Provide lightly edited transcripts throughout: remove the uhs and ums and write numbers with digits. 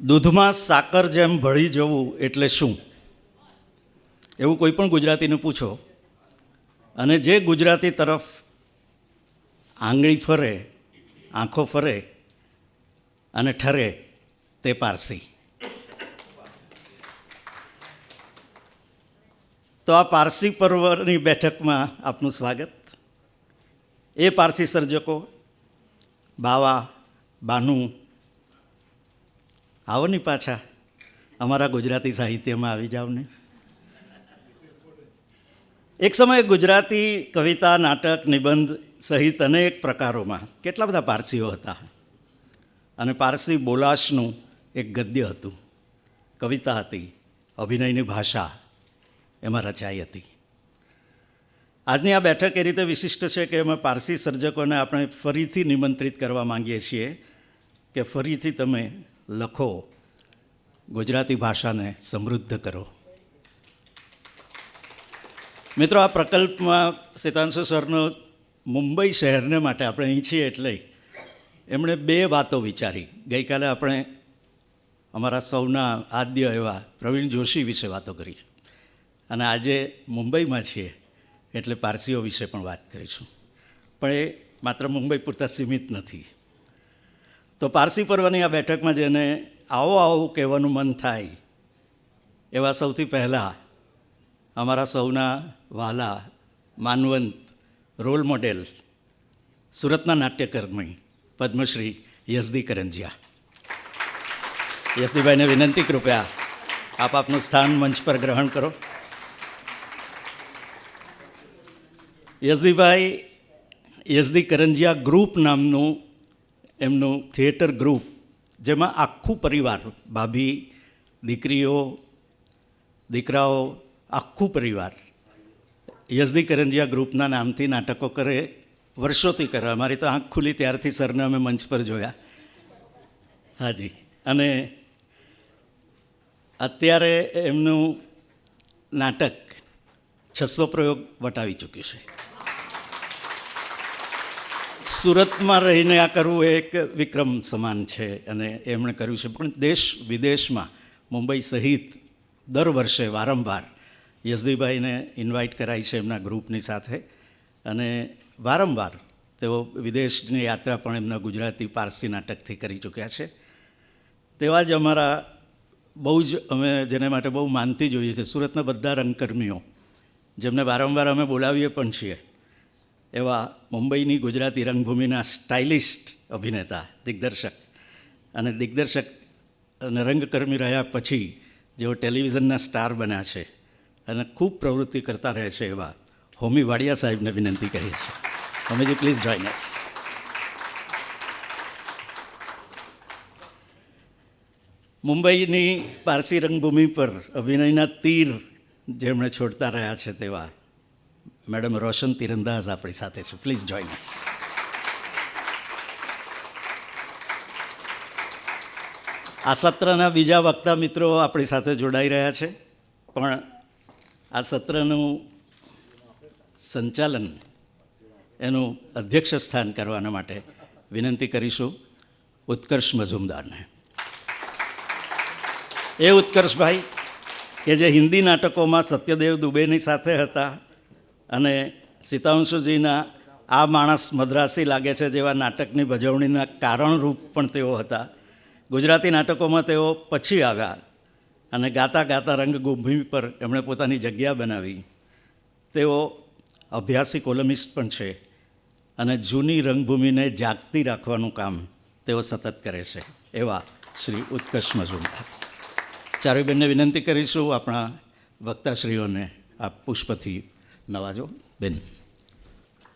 દૂધમાં સાકર જેમ ભળી જવું એટલે શું? એવું કોઈ પણ ગુજરાતીને પૂછો અને જે ગુજરાતી તરફ આંગળી ફરે, આંખો ફરે અને ઠરે તે પારસી. તો આ પારસી પર્વની બેઠકમાં આપનું સ્વાગત. એ પારસી સર્જકો બાવા, બાનુ, આવો ને પાછા અમારા ગુજરાતી સાહિત્યમાં આવી જાવ ને. એક સમયે ગુજરાતી કવિતા, નાટક, નિબંધ સહિત અનેક પ્રકારોમાં કેટલા બધા પારસીઓ હતા અને પારસી બોલાશનું એક ગદ્ય હતું, કવિતા હતી, અભિનયની ભાષા એમાં રચાઈ હતી. આજની આ બેઠક એ રીતે વિશિષ્ટ છે કે એમાં પારસી સર્જકોને આપણે ફરીથી નિમંત્રિત કરવા માંગીએ છીએ કે ફરીથી તમે લખો, ગુજરાતી ભાષાને સમૃદ્ધ કરો. મિત્રો, આ પ્રકલ્પમાં સિતાંશુ સરનો મુંબઈ શહેરને માટે આપણે અહીં છીએ એટલે એમણે બે વાતો વિચારી. ગઈકાલે આપણે અમારા સૌના આદ્ય એવા પ્રવીણ જોશી વિશે વાતો કરી અને આજે મુંબઈમાં છીએ એટલે પારસીઓ વિશે પણ વાત કરીશું. પણ એ માત્ર મુંબઈ પૂરતા સીમિત નથી. તો પારસી પર્વની આ બેઠકમાં જેને આવો આવું કહેવાનું મન થાય એવા સૌથી પહેલાં અમારા સૌના વહાલા, માનવંત, રોલ મોડેલ, સુરતના નાટ્યકર્મી પદ્મશ્રી યઝદી કરંજિયા. યઝદીભાઈને વિનંતી, કૃપયા આપ આપનું સ્થાન મંચ પર ગ્રહણ કરો. યઝદીભાઈ યઝદી કરંજિયા ગ્રુપ નામનું એમનું થિયેટર ગ્રુપ, જેમાં આખું પરિવાર, ભાભી, દીકરીઓ, દીકરાઓ, આખું પરિવાર યઝદી કરંજિયા ગ્રુપના નામથી નાટકો કરે, વર્ષોથી કરે. અમારી તો આંખ ખુલી ત્યારથી સરને અમે મંચ પર જોયા. હાજી. અને અત્યારે એમનું નાટક 600 પ્રયોગ વટાવી ચૂક્યું છે. સુરતમાં રહીને આ કરવું એ એક વિક્રમ સમાન છે અને એમણે કર્યું છે. પણ દેશ વિદેશમાં, મુંબઈ સહિત દર વર્ષે વારંવાર યઝદીભાઈને ઇન્વાઇટ કરાય છે એમના ગ્રુપની સાથે અને વારંવાર તેઓ વિદેશની યાત્રા પણ એમના ગુજરાતી પારસી નાટકથી કરી ચૂક્યા છે. તેવા જ અમારા બહુ જ અમે જેને માટે બહુ માનતી જોઈએ છે સુરતના બધા રંગકર્મીઓ, જેમને વારંવાર અમે બોલાવીએ પણ છીએ, એવા મુંબઈની ગુજરાતી રંગભૂમિના સ્ટાઇલિસ્ટ અભિનેતા, દિગ્દર્શક અને રંગકર્મી રહ્યા પછી જેઓ ટેલિવિઝનના સ્ટાર બન્યા છે અને ખૂબ પ્રવૃત્તિ કરતા રહે છે એવા હોમી વાડિયા સાહેબને વિનંતી કરીએ છીએ. હોમીજી, પ્લીઝ જોઈન અસ. મુંબઈની પારસી રંગભૂમિ પર અભિનયના તીર જેમણે છોડતા રહ્યા છે તેવા મેડમ રોશન તીરંદાઝ આપણી સાથે છે. પ્લીઝ જોઈન અસ. આ સત્રના બીજા વક્તા મિત્રો આપણી સાથે જોડાઈ રહ્યા છે, પણ આ સત્રનું સંચાલન, એનું અધ્યક્ષ સ્થાન કરવાના માટે વિનંતી કરીશું ઉત્કર્ષ મઝુમદારને. એ ઉત્કર્ષભાઈ કે જે હિન્દી નાટકોમાં સત્યદેવ દુબેની સાથે હતા અને સિતાંશુજીના આ માણસ મદ્રાસી લાગે છે જેવા નાટકની ભજવણીના કારણરૂપ પણ તેઓ હતા. ગુજરાતી નાટકોમાં તેઓ પછી આવ્યા અને ગાતા ગાતા રંગભૂમિ પર એમણે પોતાની જગ્યા બનાવી. તેઓ અભ્યાસી કોલમિસ્ટ પણ છે અને જૂની રંગભૂમિને જાગતી રાખવાનું કામ તેઓ સતત કરે છે એવા શ્રી ઉત્કર્ષ મઝુમદાર. ચારેયબેનને વિનંતી કરીશું આપણા વક્તાશ્રીઓને આ પુષ્પથી નવાજો. બેન,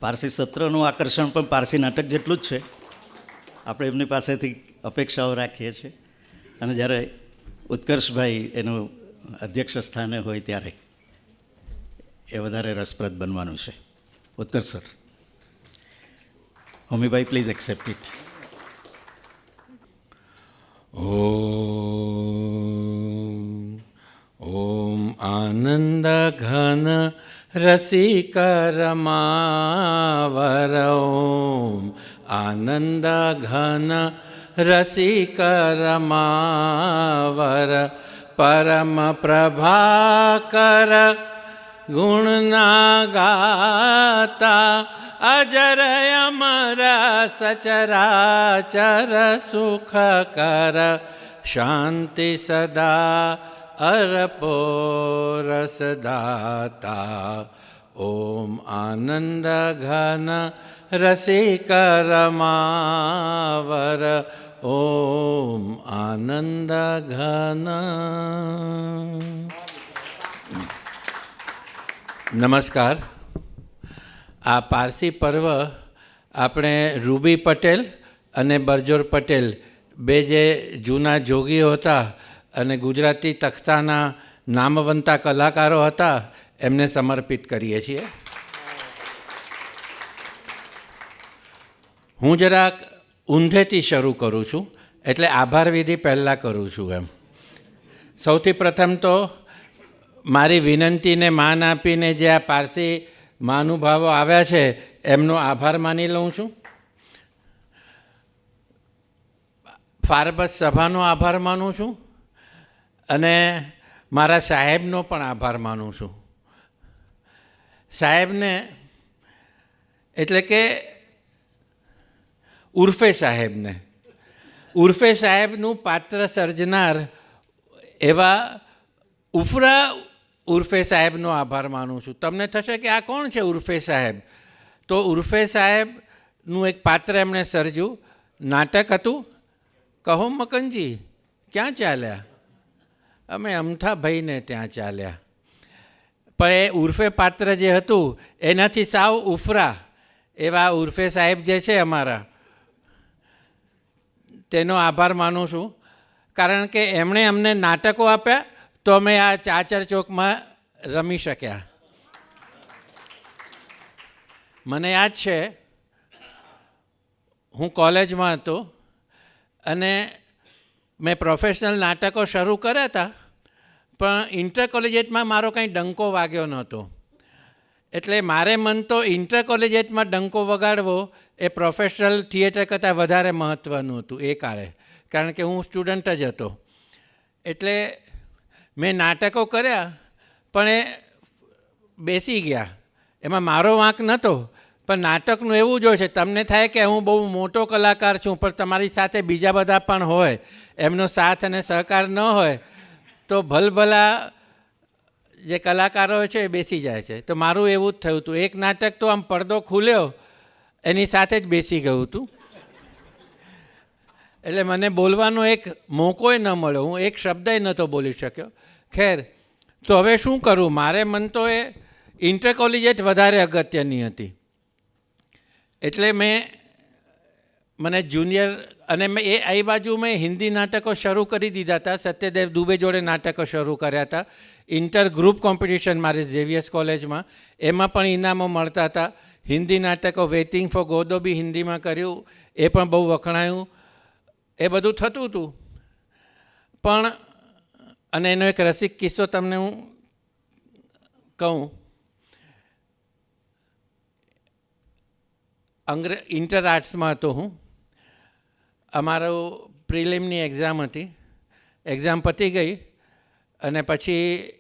પારસી સત્રનું આકર્ષણ પણ પારસી નાટક જેટલું જ છે. આપણે એમની પાસેથી અપેક્ષાઓ રાખીએ છીએ અને જ્યારે ઉત્કર્ષભાઈ એનું અધ્યક્ષ સ્થાને હોય ત્યારે એ વધારે રસપ્રદ બનવાનું છે. ઉત્કર્ષ સર. હોમીભાઈ, પ્લીઝ એક્સેપ્ટ ઇટ. ઓમ આનંદ ઘન રસિકરમાવર, ઓમ આનંદ ઘન રસિક રમાવર પરમ પ્રભાકર ગુણના ગાતા અજર અમર સચરાચર સુખ કર શાંતિ સદા અર્પો રસદાતા ઓમ આનંદ ઘન રસિક રમાવર ઓમ આનંદ ઘન. નમસ્કાર. આ પારસી પર્વ આપણે રૂબી પટેલ અને બરજોર પટેલ બે જે જૂના જોગીઓ હતા અને ગુજરાતી તખ્તાના નામવંતા કલાકારો હતા એમને સમર્પિત કરીએ છીએ. હું જરાક ઊંધેથી શરૂ કરું છું, એટલે આભાર વિધિ પહેલાં કરું છું. એમ સૌથી પ્રથમ તો મારી વિનંતીને માન આપીને જે આ પારસી મહાનુભાવો આવ્યા છે એમનો આભાર માની લઉં છું. ફારબસ સભાનો આભાર માનું છું અને મારા સાહેબનો પણ આભાર માનું છું. સાહેબને એટલે કે ઉર્ફે સાહેબને, ઉર્ફે સાહેબનું પાત્ર સર્જનાર એવા ઉફરા ઉર્ફે સાહેબનો આભાર માનું છું. તમને થશે કે આ કોણ છે ઉર્ફે સાહેબ? તો ઉર્ફે સાહેબનું એક પાત્ર એમણે સર્જ્યું. નાટક હતું કહો મકનજી ક્યાં ચાલ્યા? અમે અમથાભાઈને ત્યાં ચાલ્યા. પણ એ ઉર્ફે પાત્ર જે હતું એનાથી સાવ ઉફરા એવા ઉર્ફે સાહેબ જે છે અમારા, તેનો આભાર માનું છું. કારણ કે એમણે અમને નાટકો આપ્યા તો અમે આ ચાચર ચોકમાં રમી શક્યા. મને યાદ છે હું કોલેજમાં હતો અને મેં પ્રોફેશનલ નાટકો શરૂ કર્યા હતા, પણ ઇન્ટર કોલેજિયેટમાં મારો કંઈ ડંકો વાગ્યો નહોતો. એટલે મારે મન તો ઇન્ટર કોલેજિયેટમાં ડંકો વગાડવો એ પ્રોફેશનલ થિયેટર કરતાં વધારે મહત્ત્વનું હતું એ કાળે, કારણ કે હું સ્ટુડન્ટ જ હતો. એટલે મેં નાટકો કર્યા પણ એ બેસી ગયા, એમાં મારો વાંક નહોતો. પણ નાટકનું એવું જ હોય છે, તમને થાય કે હું બહુ મોટો કલાકાર છું પણ તમારી સાથે બીજા બધા પણ હોય, એમનો સાથ અને સહકાર ન હોય તો ભલભલા જે કલાકારો છે એ બેસી જાય છે. તો મારું એવું જ થયું હતું. એક નાટક તો આમ પડદો ખુલ્યો એની સાથે જ બેસી ગયું હતું. એટલે મને બોલવાનો એક મોકોય ન મળ્યો, હું એક શબ્દય નહોતો બોલી શક્યો. ખેર, તો હવે શું કરું? મારે મન તો એ ઇન્ટર કોલેજિયેટ વધારે અગત્યની હતી. એટલે મને જુનિયર અને મેં એ બાજુ મેં હિન્દી નાટકો શરૂ કરી દીધા હતા. સત્યદેવ દુબે જોડે નાટકો શરૂ કર્યા હતા. ઇન્ટર ગ્રુપ કોમ્પિટિશન મારી ઝેવિયર્સ કોલેજમાં, એમાં પણ ઇનામો મળતા હતા. હિન્દી નાટકો વેઇટિંગ ફોર ગોદો બી હિન્દીમાં કર્યું, એ પણ બહુ વખણાયું. એ બધું થતું હતું. પણ અને એનો એક રસિક કિસ્સો તમને હું કહું. ઇન્ટર આર્ટ્સમાં હતો હું. અમારો પ્રિલિમની એક્ઝામ હતી. એક્ઝામ પતી ગઈ અને પછી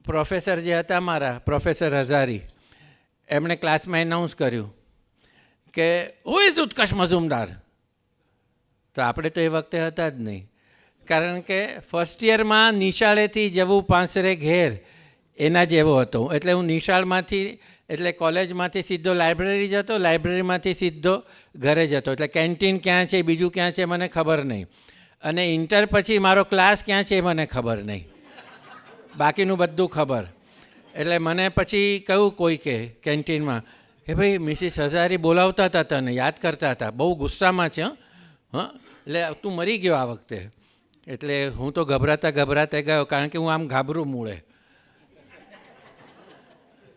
પ્રોફેસર જે હતા મારા, પ્રોફેસર હઝારી, એમણે ક્લાસમાં એનાઉન્સ કર્યું કે હુ ઇઝ ઉત્કર્ષ મઝુમદાર. તો આપણે તો એ વખતે હતા જ નહીં, કારણ કે ફર્સ્ટ યરમાં નિશાળેથી જવું પાંસરે ઘેર એના જેવો હતો. એટલે હું નિશાળમાંથી એટલે કોલેજમાંથી સીધો લાઇબ્રેરી જતો, લાઇબ્રેરીમાંથી સીધો ઘરે જતો. એટલે કેન્ટીન ક્યાં છે, બીજું ક્યાં છે મને ખબર નહીં. અને ઇન્ટર પછી મારો ક્લાસ ક્યાં છે એ મને ખબર નહીં, બાકીનું બધું ખબર. એટલે મને પછી કહ્યું કોઈ કે કેન્ટીનમાં કે ભાઈ મિસિસ હઝારી બોલાવતા હતા, તને યાદ કરતા હતા, બહુ ગુસ્સામાં છે. હા, એટલે તું મરી ગયો આ વખતે. એટલે હું તો ગભરાતા ગયો, કારણ કે હું આમ ગાભરું મૂળે.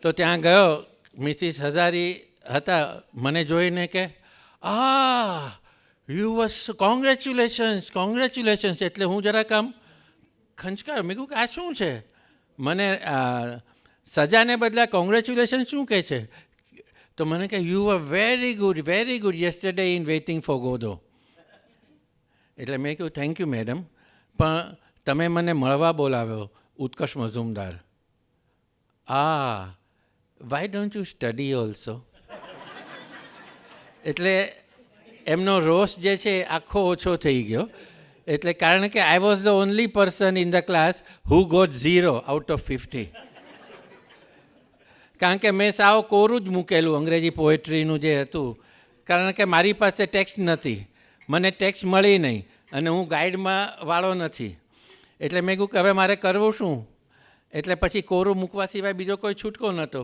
તો ત્યાં ગયો, મિસિસ હઝારી હતા, મને જોઈને કે યુ વોઝ કોંગ્રેચ્યુલેશન્સ. એટલે હું જરાક આમ ખંચકાયો. મેં કહ્યું કે આ શું છે? મને સજાને બદલે કોંગ્રેચ્યુલેશન શું કહે છે? તો મને કહે you are very good yesterday in waiting for Godot. એટલે મેં કહ્યું થેન્ક યુ મેડમ, પણ તમે મને મળવા બોલાવ્યો Utkarsh Majumdar. Why don't you study also? એટલે એમનો રોષ જે છે આખો ઓછો થઈ ગયો. એટલે કારણ કે I was the only person in the class who got 0 out of 50. કારણ કે મેં સાવ કોરું જ મૂકેલું અંગ્રેજી પોએટ્રીનું જે હતું, કારણ કે મારી પાસે ટેક્સ્ટ નથી, મને ટેક્સ્ટ મળી નહીં અને હું ગાઈડમાં વાળો નથી. એટલે મેં કહ્યું કે હવે મારે કરવું શું? એટલે પછી કોરું મૂકવા સિવાય બીજો કોઈ છૂટકો નહોતો.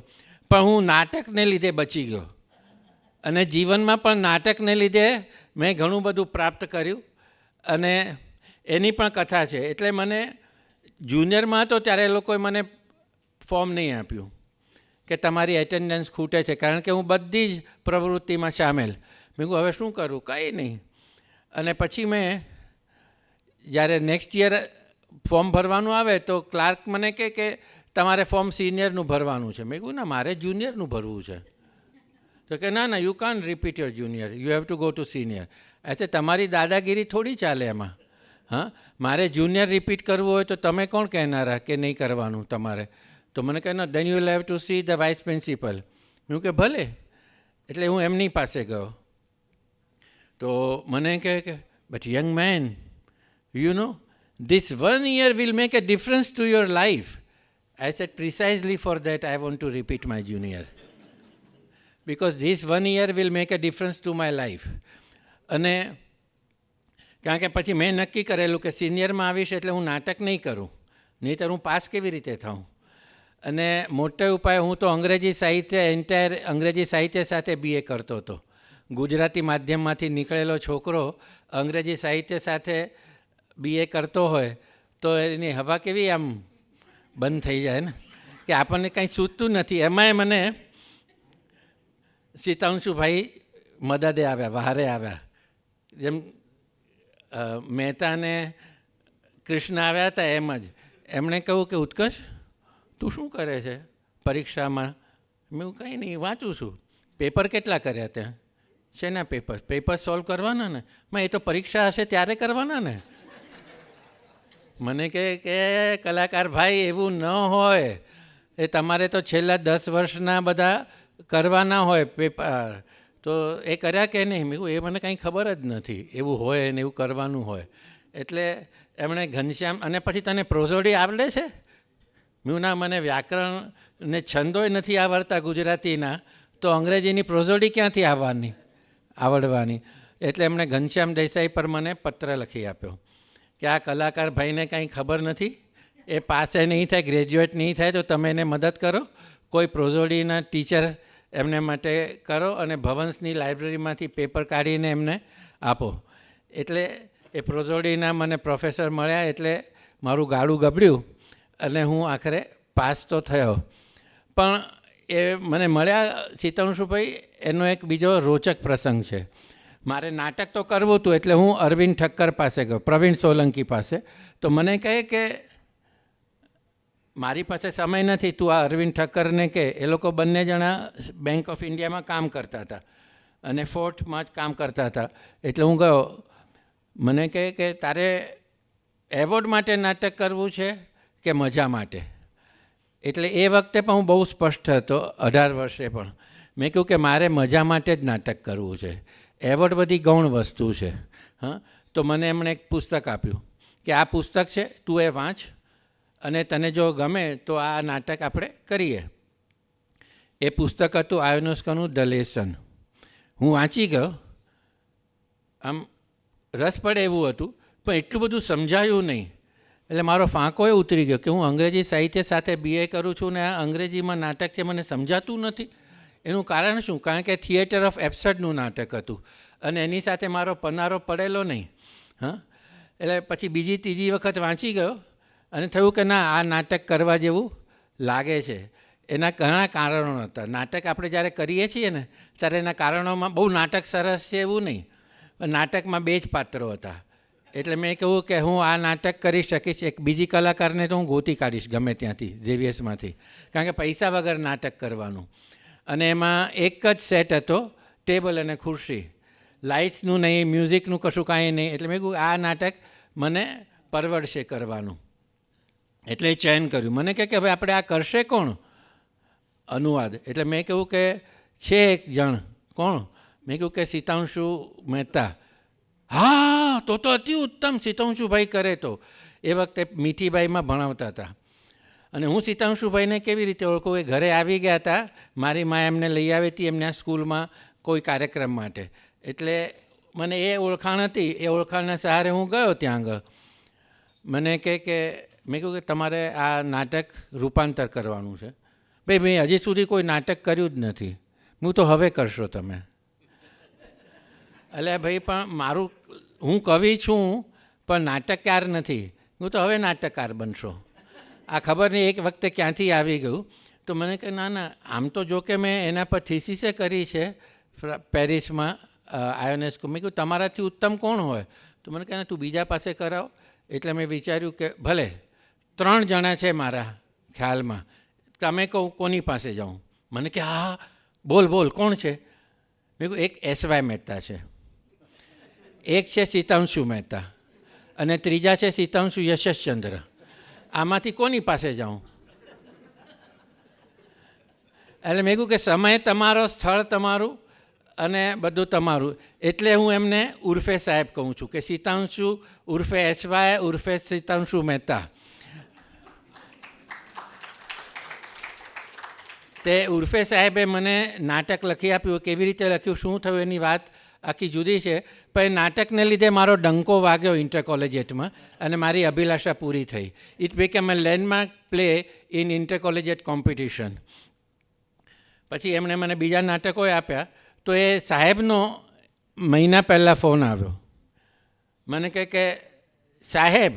પણ હું નાટકને લીધે બચી ગયો અને જીવનમાં પણ નાટકને લીધે મેં ઘણું બધું પ્રાપ્ત કર્યું અને એની પણ કથા છે. એટલે મને જુનિયરમાં હતો ત્યારે એ લોકોએ મને ફોર્મ નહીં આપ્યું કે તમારી એટેન્ડન્સ ખૂટે છે, કારણ કે હું બધી જ પ્રવૃત્તિમાં સામેલ. મેં કહ્યું હવે શું કરું? કંઈ નહીં. અને પછી મેં જ્યારે નેક્સ્ટ યર ફોર્મ ભરવાનું આવે તો ક્લાર્ક મને કહે કે તમારે ફોર્મ સિનિયરનું ભરવાનું છે. મેં કહ્યું ના, મારે જુનિયરનું ભરવું છે. તો કે ના you can't repeat your junior, you have to go to senior. એટલે તમારી દાદાગીરી થોડી ચાલે એમાં. હા, મારે જુનિયર રિપીટ કરવું હોય તો તમે કોણ કહેનારા કે નહીં કરવાનું તમારે? તો મને કહે ના, then you will have to see the vice principal. હું કે ભલે. એટલે હું એમની પાસે ગયો તો મને કહે કે but young man, you know this 1 year will make a difference to your life. I said, precisely for that I want to repeat my junior. Because this 1 year will make a difference to my life. અને કારણ કે પછી મેં નક્કી કરેલું કે સિનિયરમાં આવીશ એટલે હું નાટક નહીં કરું, નહીંતર હું પાસ કેવી રીતે થાઉં. અને મોટે ઉપાય હું તો અંગ્રેજી સાહિત્ય, એન્ટાયર અંગ્રેજી સાહિત્ય સાથે BA કરતો હતો. ગુજરાતી માધ્યમમાંથી નીકળેલો છોકરો અંગ્રેજી સાહિત્ય સાથે BA કરતો હોય તો એની હવા કેવી આમ બંધ થઈ જાય ને, કે આપણને કંઈ સૂચતું નથી. એમાંય મને સીતાંશુભાઈ મદદે આવ્યા, વહારે આવ્યા. જેમ મહેતાને કૃષ્ણ આવ્યા હતા એમ જ એમણે કહ્યું કે ઉત્કર્ષ તું શું કરે છે પરીક્ષામાં? મેં કંઈ નહીં, વાંચું છું. પેપર કેટલા કર્યા ત્યાં? શેના પેપર સોલ્વ કરવાના ને? એ તો પરીક્ષા હશે ત્યારે કરવાના ને. મને કહે કે કલાકાર ભાઈ એવું ન હોય, એ તમારે તો છેલ્લા 10 વર્ષના બધા કરવાના હોય પેપર. તો એ કર્યા કે નહીં? મેં કહ્યું એ મને કંઈ ખબર જ નથી એવું હોય ને એવું કરવાનું હોય. એટલે એમણે ઘનશ્યામ, અને પછી તને પ્રોઝોડી આવડે છે? મેં ના, મને વ્યાકરણ ને છંદોય નથી આવડતા ગુજરાતીના, તો અંગ્રેજીની પ્રોઝોડી ક્યાંથી આવડવાની? એટલે એમણે ઘનશ્યામ દેસાઈ પર મને પત્ર લખી આપ્યો કે આ કલાકાર ભાઈને કાંઈ ખબર નથી, એ પાસે નહીં થાય, ગ્રેજ્યુએટ નહીં થાય, તો તમે એને મદદ કરો, કોઈ પ્રોઝોડીના ટીચર એમને માટે કરો અને ભવંસની લાઇબ્રેરીમાંથી પેપર કાઢીને એમને આપો. એટલે એ પ્રોઝોડીના મને પ્રોફેસર મળ્યા, એટલે મારું ગાડું ગબડ્યું અને હું આખરે પાસ તો થયો. પણ એ મને મળ્યા સીતાંશુભાઈ, એનો એક બીજો રોચક પ્રસંગ છે. મારે નાટક તો કરવું હતું એટલે હું અરવિંદ ઠક્કર પાસે ગયો, પ્રવીણ સોલંકી પાસે. તો મને કહે કે મારી પાસે સમય નથી, તું આ અરવિંદ ઠક્કરને કહે. એ લોકો બંને જણા બેંક ઓફ ઇન્ડિયામાં કામ કરતા હતા અને ફોર્ટમાં જ કામ કરતા હતા. એટલે હું ગયો. મને કહે કે તારે એવોર્ડ માટે નાટક કરવું છે કે મજા માટે? એટલે એ વખતે પણ હું બહુ સ્પષ્ટ હતો, 18 વર્ષે પણ. મેં કહ્યું કે મારે મજા માટે જ નાટક કરવું છે, એવોર્ડ બધી ગૌણ વસ્તુ છે. હા, તો મને એમણે એક પુસ્તક આપ્યું કે આ પુસ્તક છે, તું એ વાંચ અને તને જો ગમે તો આ નાટક આપણે કરીએ. એ પુસ્તક હતું આયોનોસ્કોનું ધ લેસન. હું વાંચી ગયો. આમ રસ પડે એવું હતું, પણ એટલું બધું સમજાયું નહીં. એટલે મારો ફાંકોય ઉતરી ગયો કે હું અંગ્રેજી સાહિત્ય સાથે BA કરું છું ને આ અંગ્રેજીમાં નાટક છે, મને સમજાતું નથી. એનું કારણ શું? કારણ કે થિયેટર ઓફ એબ્સર્ડનું નાટક હતું અને એની સાથે મારો પનારો પડેલો નહીં. હા, એટલે પછી બીજી ત્રીજી વખત વાંચી ગયો અને થયું કે ના, આ નાટક કરવા જેવું લાગે છે. એના ઘણા કારણો હતા. નાટક આપણે જ્યારે કરીએ છીએ ને ત્યારે એના કારણોમાં બહુ નાટક સરસ છે એવું નહીં, પણ નાટકમાં 2 જ પાત્રો હતા. એટલે મેં કહ્યું કે હું આ નાટક કરી શકીશ, એક બીજી કલાકારને તો હું ગોતી કાઢીશ ગમે ત્યાંથી, ZVSમાંથી, કારણ કે પૈસા વગર નાટક કરવાનું. અને એમાં એક જ સેટ હતો, ટેબલ અને ખુરશી. લાઇટ્સનું નહીં, મ્યુઝિકનું કશું કાંઈ નહીં. એટલે મેં કહ્યું આ નાટક મને પરવડશે કરવાનું. એટલે ચયન કર્યું. મને કહે કે હવે આપણે આ કરશે કોણ અનુવાદ? એટલે મેં કહ્યું કે છે એક જણ. કોણ? મેં કહ્યું કે સિતાંશુ મહેતા. હા, તો અતિ ઉત્તમ, સિતાંશુભાઈ કરે. તો એ વખતે મીઠીબાઈમાં ભણાવતા હતા. અને હું સિતાંશુભાઈને કેવી રીતે ઓળખું? એ ઘરે આવી ગયા હતા, મારી મા એમને લઈ આવી હતી એમના સ્કૂલમાં કોઈ કાર્યક્રમ માટે. એટલે મને એ ઓળખાણ હતી. એ ઓળખાણના સહારે હું ગયો ત્યાં આગળ. મને કહે કે મેં કહ્યું કે તમારે આ નાટક રૂપાંતર કરવાનું છે. ભાઈ મેં હજી સુધી કોઈ નાટક કર્યું જ નથી. હું તો હવે કરશો તમે. એટલે ભાઈ પણ મારું, હું કવિ છું પણ નાટકકાર નથી. હું તો હવે નાટકકાર બનશો. આ ખબર નહીં એક વખતે ક્યાંથી આવી ગયું. તો મને કહે ના ના, આમ તો જો કે મેં એના પર થીસીસે કરી છે પેરિસમાં આયોનેસ્કો. મેં કહ્યું તમારાથી ઉત્તમ કોણ હોય? તો મને કહે તું બીજા પાસે કરાવ. એટલે મેં વિચાર્યું કે ભલે 3 જણા છે મારા ખ્યાલમાં, તમે કહું કોની પાસે જાઉં? મને કે હા બોલ બોલ કોણ છે? મેં કહ્યું એક એસવાય મહેતા છે, એક છે સિતાંશુ મહેતા, અને ત્રીજા છે સિતાંશુ યશશ્ચંદ્ર. આમાંથી કોની પાસે જાઉં? એટલે મેં કહ્યું કે સમય તમારો, સ્થળ તમારું અને બધું તમારું. એટલે હું એમને ઉર્ફે સાહેબ કહું છું કે સિતાંશુ ઉર્ફે એસવાય ઉર્ફે સિતાંશુ મહેતા. તે ઉર્ફે સાહેબે મને નાટક લખી આપ્યું. કેવી રીતે લખ્યું, શું થયું એની વાત આખી જુદી છે. પણ નાટકને લીધે મારો ડંકો વાગ્યો ઇન્ટર કોલેજિયેટમાં અને મારી અભિલાષા પૂરી થઈ. It became a landmark play in inter collegiate competition. પછી એમણે મને બીજા નાટકો આપ્યા. તો એ સાહેબનો મહિના પહેલાં ફોન આવ્યો. મને કહે કે સાહેબ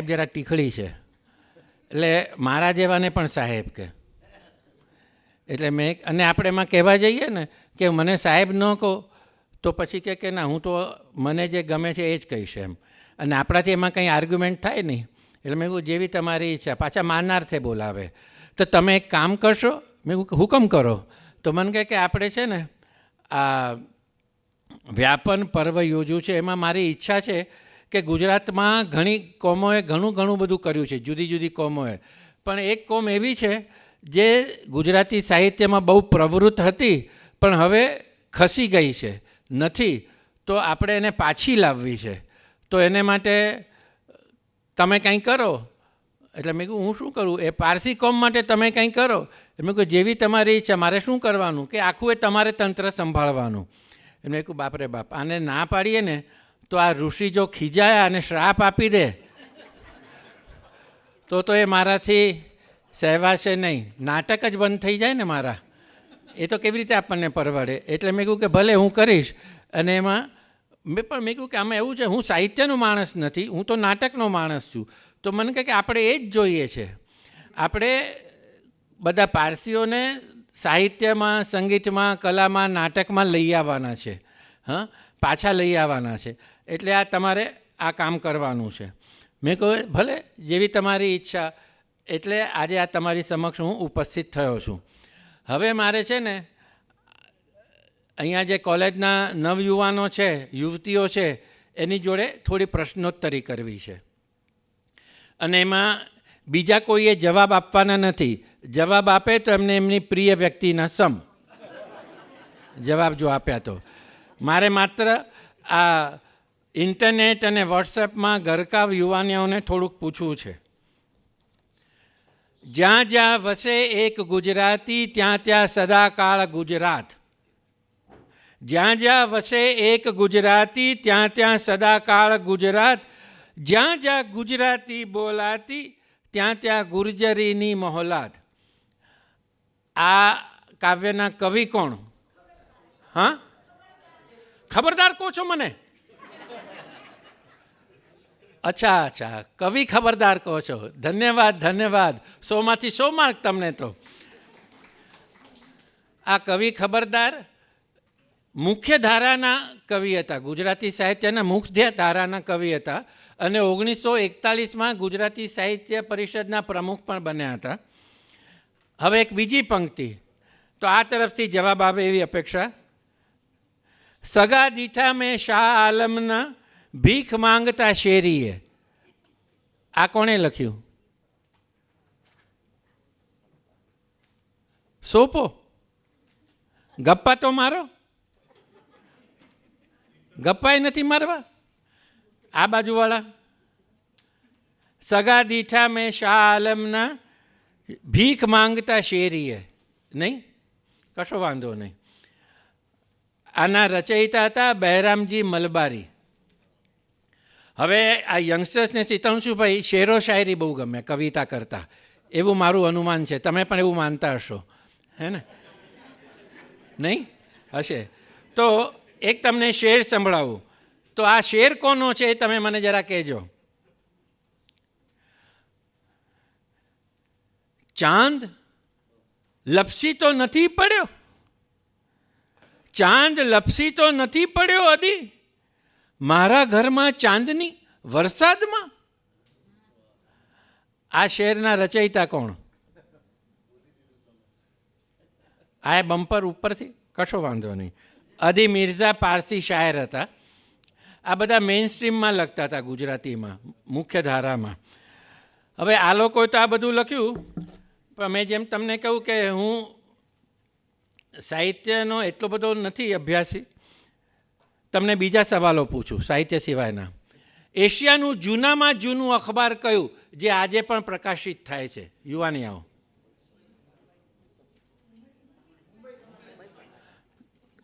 જરા ટીખળી છે, એટલે મારા જેવાને પણ સાહેબ કે. એટલે મેં, અને આપણે એમાં કહેવા જઈએ ને કે મને સાહેબ ન કહો તો પછી કે ના હું તો મને જે ગમે છે એ જ કહીશ એમ. અને આપણાથી એમાં કંઈ આર્ગ્યુમેન્ટ થાય નહીં. એટલે મેં કહ્યું જેવી તમારી ઈચ્છા. પાછા માનાર્થે બોલાવે. તો તમે એક કામ કરશો? મેં કહ્યું હુકમ કરો. તો મને કહે કે આપણે છે ને આ વ્યાપન પર્વ યોજ્યું છે, એમાં મારી ઈચ્છા છે કે ગુજરાતમાં ઘણી કોમોએ ઘણું બધું કર્યું છે, જુદી જુદી કોમોએ. પણ એક કોમ એવી છે જે ગુજરાતી સાહિત્યમાં બહુ પ્રવૃત્ત હતી પણ હવે ખસી ગઈ છે, નથી. તો આપણે એને પાછી લાવવી છે. તો એને માટે તમે કંઈ કરો. એટલે મેં કહ્યું હું શું કરું? એ પારસી કોમ માટે તમે કંઈ કરો. મેં કહ્યું જેવી તમારી ઈચ્છા. મારે શું કરવાનું? કે આખું એ તમારે તંત્ર સંભાળવાનું. મેં કહ્યું બાપરે બાપ, આને ના પાડીએ ને તો આ ઋષિ જો ખીજાયા અને શ્રાપ આપી દે તો એ મારાથી સહેવાશે નહીં. નાટક જ બંધ થઈ જાય ને મારા. એ તો કેવી રીતે આપણને પરવડે? એટલે મેં કહ્યું કે ભલે હું કરીશ. અને એમાં મેં કહ્યું કે આમાં એવું છે, હું સાહિત્યનો માણસ નથી, હું તો નાટકનો માણસ છું. તો મને કહે કે આપણે એ જ જોઈએ છે. આપણે બધા પારસીઓને સાહિત્યમાં, સંગીતમાં, કલામાં, નાટકમાં લઈ આવવાના છે. હા, પાછા લઈ આવવાના છે. એટલે આ તમારે આ કામ કરવાનું છે. મેં કહ્યું ભલે જેવી તમારી ઈચ્છા. એટલે આજે આ તમારી સમક્ષ હું ઉપસ્થિત થયો છું. હવે મારે છે ને અહીંયા જે કોલેજના નવયુવાનો છે, યુવતીઓ છે, એની જોડે થોડી પ્રશ્નોત્તરી કરવી છે. અને એમાં બીજા કોઈએ જવાબ આપવાના નથી. જવાબ આપે તો એમને એમની પ્રિય વ્યક્તિના સમ જવાબ જો આપ્યા તો. મારે માત્ર આ ઇન્ટરનેટ અને વોટ્સએપમાં ગરકાવ યુવાનીઓને થોડુંક પૂછવું છે. જ્યાં જ્યાં વસે એક ગુજરાતી ત્યાં ત્યાં સદાકાળ ગુજરાત. જ્યાં જ્યાં વસે એક ગુજરાતી ત્યાં ત્યાં સદાકાળ ગુજરાત. જ્યાં જ્યાં ગુજરાતી બોલાતી ત્યાં ત્યાં ગુર્જરીની મહોલાત. આ કાવ્યના કવિ કોણ? હા, ખબરદાર કહો છો મને? અચ્છા, કવિ ખબરદાર કહો છો. ધન્યવાદ. 100માંથી 100 માર્ક તમને. તો આ કવિ ખબરદાર મુખ્ય ધારાના કવિ હતા, ગુજરાતી સાહિત્યના મુખ્ય ધારાના કવિ હતા. અને 1941માં ગુજરાતી સાહિત્ય પરિષદના પ્રમુખ પણ બન્યા હતા. હવે એક બીજી પંક્તિ, તો આ તરફથી જવાબ આવે એવી અપેક્ષા. સગા દીઠા મેં શાહ આલમના ભીખ માંગતા શેરીએ. આ કોણે લખ્યું? સોપો. ગપ્પા તો મારો. ગપ્પાય નથી મારવા. આ બાજુવાળા સગા દીઠા મેં શાહ આલમના ભીખ માંગતા શેરીએ. નહીં, કશો વાંધો નહીં. આના રચયિતા હતા બહેરામજી મલબારી. હવે આ યંગસ્ટર્સને સીતાંશુભાઈ શેરો શાયરી બહુ ગમે કવિતા કરતા, એવું મારું અનુમાન છે. તમે પણ એવું માનતા હશો, હે ને? નહીં હશે તો એક તમને શેર સંભળાવું. તો આ શેર કોનો છે એ તમે મને જરા કહેજો. ચાંદ લપસી તો નથી પડ્યો, ચાંદ લપસી તો નથી પડ્યો અદી મારા ઘરમાં ચાંદની વરસાદમાં. આ શેરના રચયિતા કોણ? આ બમ્પર ઉપરથી, કશો વાંધો નહીં. અદી મિર્ઝા પારસી શાયર હતા. આ બધા મેઇન સ્ટ્રીમમાં લખતા હતા, ગુજરાતીમાં, મુખ્ય ધારામાં. હવે આ લોકોએ તો આ બધું લખ્યું, પણ મેં જેમ તમને કહ્યું કે હું સાહિત્યનો એટલો બધો નથી અભ્યાસી. તમને બીજા સવાલો પૂછું સાહિત્ય સિવાયના. એશિયાનું જૂનામાં જૂનું અખબાર કયું જે આજે પણ પ્રકાશિત થાય છે? યુવાનીયાઓ.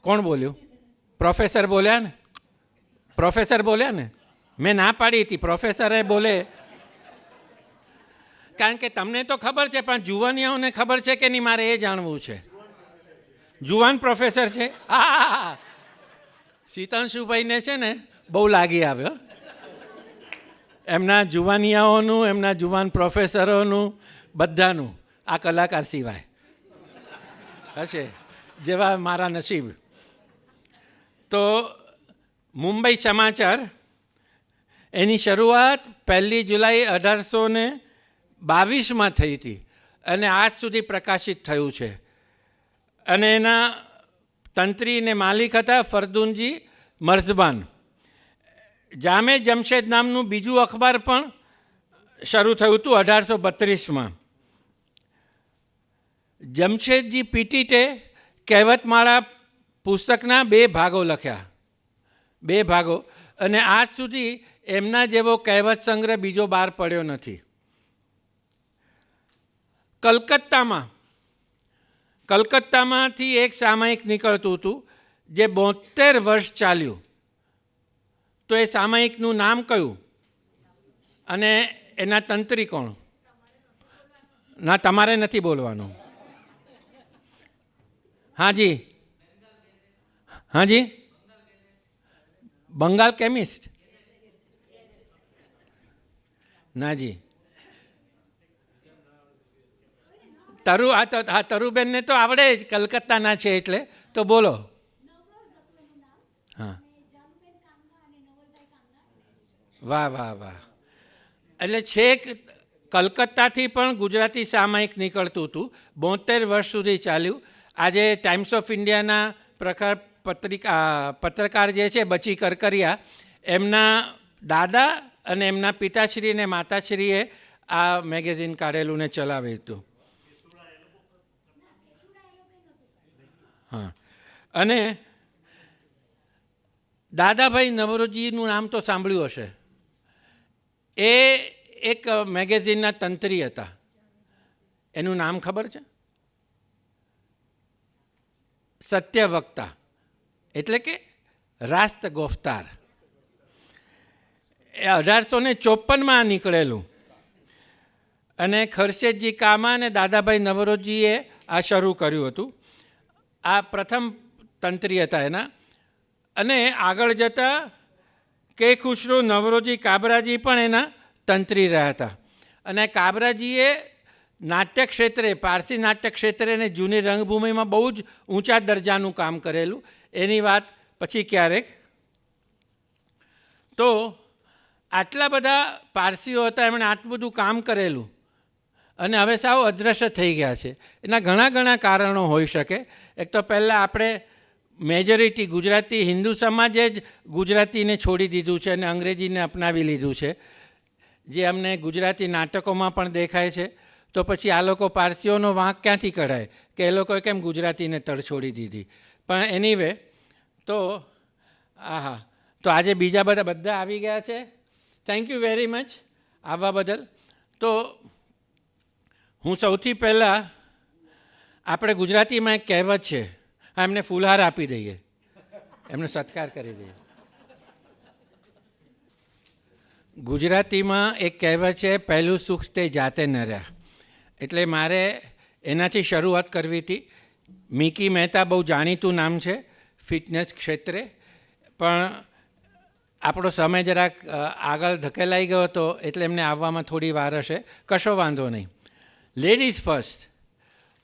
કોણ બોલ્યું? પ્રોફેસર બોલ્યા ને? પ્રોફેસર બોલ્યા ને? મેં ના પાડી હતી, પ્રોફેસરે બોલે. કારણ કે તમને તો ખબર છે, પણ જુવાનિયાઓને ખબર છે કે નહીં મારે એ જાણવું છે. જુવાન પ્રોફેસર છે? હા, સીતાંશુભાઈને છે ને બહુ લાગી આવ્યો એમના જુવાનિયાઓનું, એમના જુવાન પ્રોફેસરોનું, બધાનું, આ કલાકાર સિવાય હશે જેવા મારા નસીબ. તો મુંબઈ સમાચાર એની શરૂઆત 1 જુલાઈ 1822 થઈ હતી અને આજ સુધી પ્રકાશિત થયું છે. અને એના તંત્રી ને માલિક હતા ફરદુનજી મર્ઝબાન. જામે જમશેદ નામનું બીજું અખબાર પણ શરૂ થયું હતું 1832માં. જમશેદજી પીટીટે કહેવતમાળા પુસ્તકના 2 ભાગો લખ્યા, 2 ભાગો, અને આજ સુધી એમના જેવો કહેવત સંગ્રહ બીજો બહાર પડ્યો નથી. કલકત્તામાંથી એક સામાયિક નીકળતું હતું જે 72 વર્ષ ચાલ્યું. તો એ સામાયિકનું નામ કયું અને એના તંત્રી કોણ? ના, તમારે નથી બોલવાનું. હાજી, હાજી, બંગાળ કેમિસ્ટ? નાજી, તરુબેનને તો આવડે જ, કલકત્તાના છે એટલે. તો બોલો. હા, વાહ વાહ વાહ. એટલે છેક કલકત્તાથી પણ ગુજરાતી સામાયિક નીકળતું હતું, 72 વર્ષ સુધી ચાલ્યું. આજે ટાઈમ્સ ઓફ ઇન્ડિયાના પત્રકાર જે છે બચી કરકરિયા, એમના દાદા અને એમના પિતાશ્રી અને માતાશ્રીએ આ મેગેઝિન કાઢેલું ને ચલાવ્યું હતું. હા, અને દાદાભાઈ નવરોજીનું નામ તો સાંભળ્યું હશે. એ એક મેગેઝિનના તંત્રી હતા. એનું નામ ખબર છે? સત્યવક્તા, એટલે કે રાસ્ત ગોફતાર. એ 1854માં નીકળેલું. અને ખરશેદજી કામા અને દાદાભાઈ નવરોજીએ આ શરૂ કર્યું હતું. આ પ્રથમ તંત્રી હતા એના. અને આગળ જતાં કે ખુશરો, નવરોજી, કાબરાજી પણ એના તંત્રી રહ્યા હતા. અને કાબરાજીએ નાટ્ય ક્ષેત્રે, પારસી નાટ્ય ક્ષેત્રે અને જૂની રંગભૂમિમાં બહુ જ ઊંચા દરજાનું કામ કરેલું. એની વાત પછી ક્યારેક. તો આટલા બધા પારસીઓ હતા, એમણે આટલું બધું કામ કરેલું અને હવે સાવ અદૃશ્ય થઈ ગયા છે. એના ઘણા કારણો હોઈ શકે. એક તો પહેલાં આપણે મેજોરિટી ગુજરાતી હિન્દુ સમાજે જ ગુજરાતીને છોડી દીધું છે અને અંગ્રેજીને અપનાવી લીધું છે, જે અમને ગુજરાતી નાટકોમાં પણ દેખાય છે. તો પછી આ લોકો પારસીઓનો વાંક ક્યાંથી કઢાય કે એ લોકોએ કેમ ગુજરાતીને તડ છોડી દીધી? પણ એનીવે, તો તો આજે બીજા બધા આવી ગયા છે. થેન્ક યુ વેરી મચ આવવા બદલ. તો હું સૌથી પહેલાં, આપણે ગુજરાતીમાં એક કહેવત છે, એમને ફૂલહાર આપી દઈએ, એમને સત્કાર કરી દઈએ. ગુજરાતીમાં એક કહેવત છે, પહેલું સુખ તે જાતે નર્યા. એટલે મારે એનાથી શરૂઆત કરવી હતી. મિકી મહેતા બહુ જાણીતું નામ છે ફિટનેસ ક્ષેત્રે, પણ આપણો સમય જરાક આગળ ધકેલાઈ ગયો હતો એટલે એમને આવવામાં થોડી વાર હશે. કશો વાંધો નહીં. Ladies first.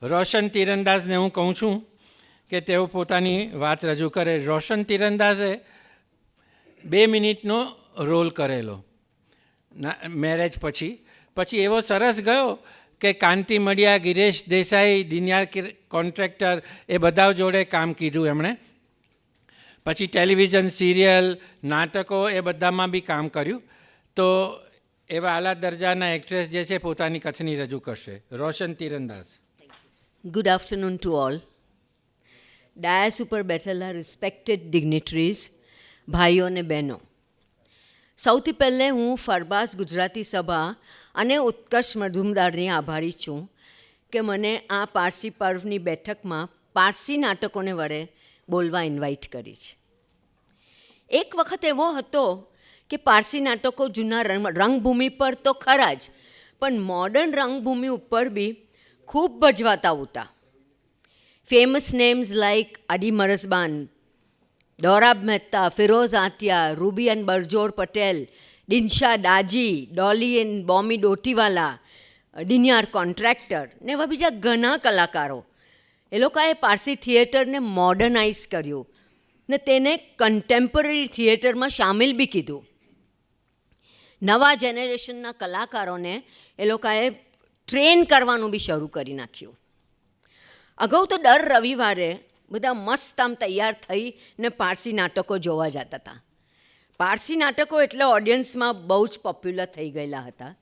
રોશન તીરંદાજને હું કહું છું કે તેઓ પોતાની વાત રજૂ કરે. રોશન તીરંદાજે 2 મિનિટનો રોલ કરેલો મેરેજ પછી એવો સરસ ગયો કે કાંતિ મડિયા, ગિરેશ દેસાઈ, દિનયાર કોન્ટ્રાક્ટર એ બધા જોડે કામ કીધું એમણે. પછી ટેલિવિઝન, સિરિયલ, નાટકો એ બધામાં બી કામ કર્યું. તો એવા આલા દરજાના એક્ટ્રેસ જે છે પોતાની કથની રજૂ કરશે. Roshan Tirandaz. Good afternoon to all. Dais ઉપર બેઠેલા રિસ્પેક્ટેડ ડિગ્નિટરીઝ, ભાઈઓ અને બહેનો, સૌથી પહેલે હું ફરબાસ ગુજરાતી સભા અને ઉત્કર્ષ મધુમદારની આભારી છું કે મને આ પારસી પર્વની બેઠકમાં પારસી નાટકોને વડે બોલવા ઇન્વાઇટ કરી છે. એક વખત એવો હતો કે પારસી નાટકો જૂના રંગભૂમિ પર તો ખરા જ, પણ મોડર્ન રંગભૂમિ ઉપર બી ખૂબ ભજવાતા હતા. Famous names like Adi Marzban, Dorab Mehta, Firoz Atiya, Ruby and Burjor Patel, Dinshaw Daji, Dolly and Bomi Dotiwala, Dinyar Contractor ને એવા બીજા ઘણા કલાકારો. એ લોકોએ પારસી થિયેટરને મોડર્નાઇઝ કર્યું ને તેને કન્ટેમ્પરરી થિયેટરમાં સામેલ બી કીધું. નવા જનરેશનના કલાકારોને એ લોકોએ ટ્રેન કરવાનું બી શરૂ કરી નાખ્યું. અગાઉ તો દર રવિવારે બધા મસ્ત આમ તૈયાર થઈને પારસી નાટકો જોવા જતા હતા. પારસી નાટકો એટલે ઓડિયન્સમાં બહુ જ પોપ્યુલર થઈ ગયેલા હતા,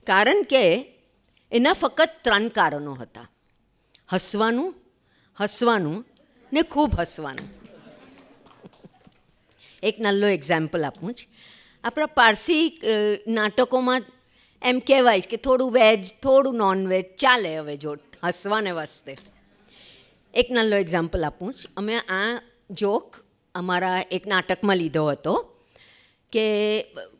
કારણ કે એના ફક્ત 3 કારણો હતા: હસવાનું, હસવાનું ને ખૂબ હસવાનું. એક નાનો એક્ઝામ્પલ આપું જ. આપણા પારસી નાટકોમાં એમ કહેવાય કે થોડું વેજ, થોડું નોનવેજ ચાલે હવે જો હસવાને વાસ્તે. એક નાનો એક્ઝામ્પલ આપું જ. અમે આ જોક અમારા એક નાટકમાં લીધો હતો કે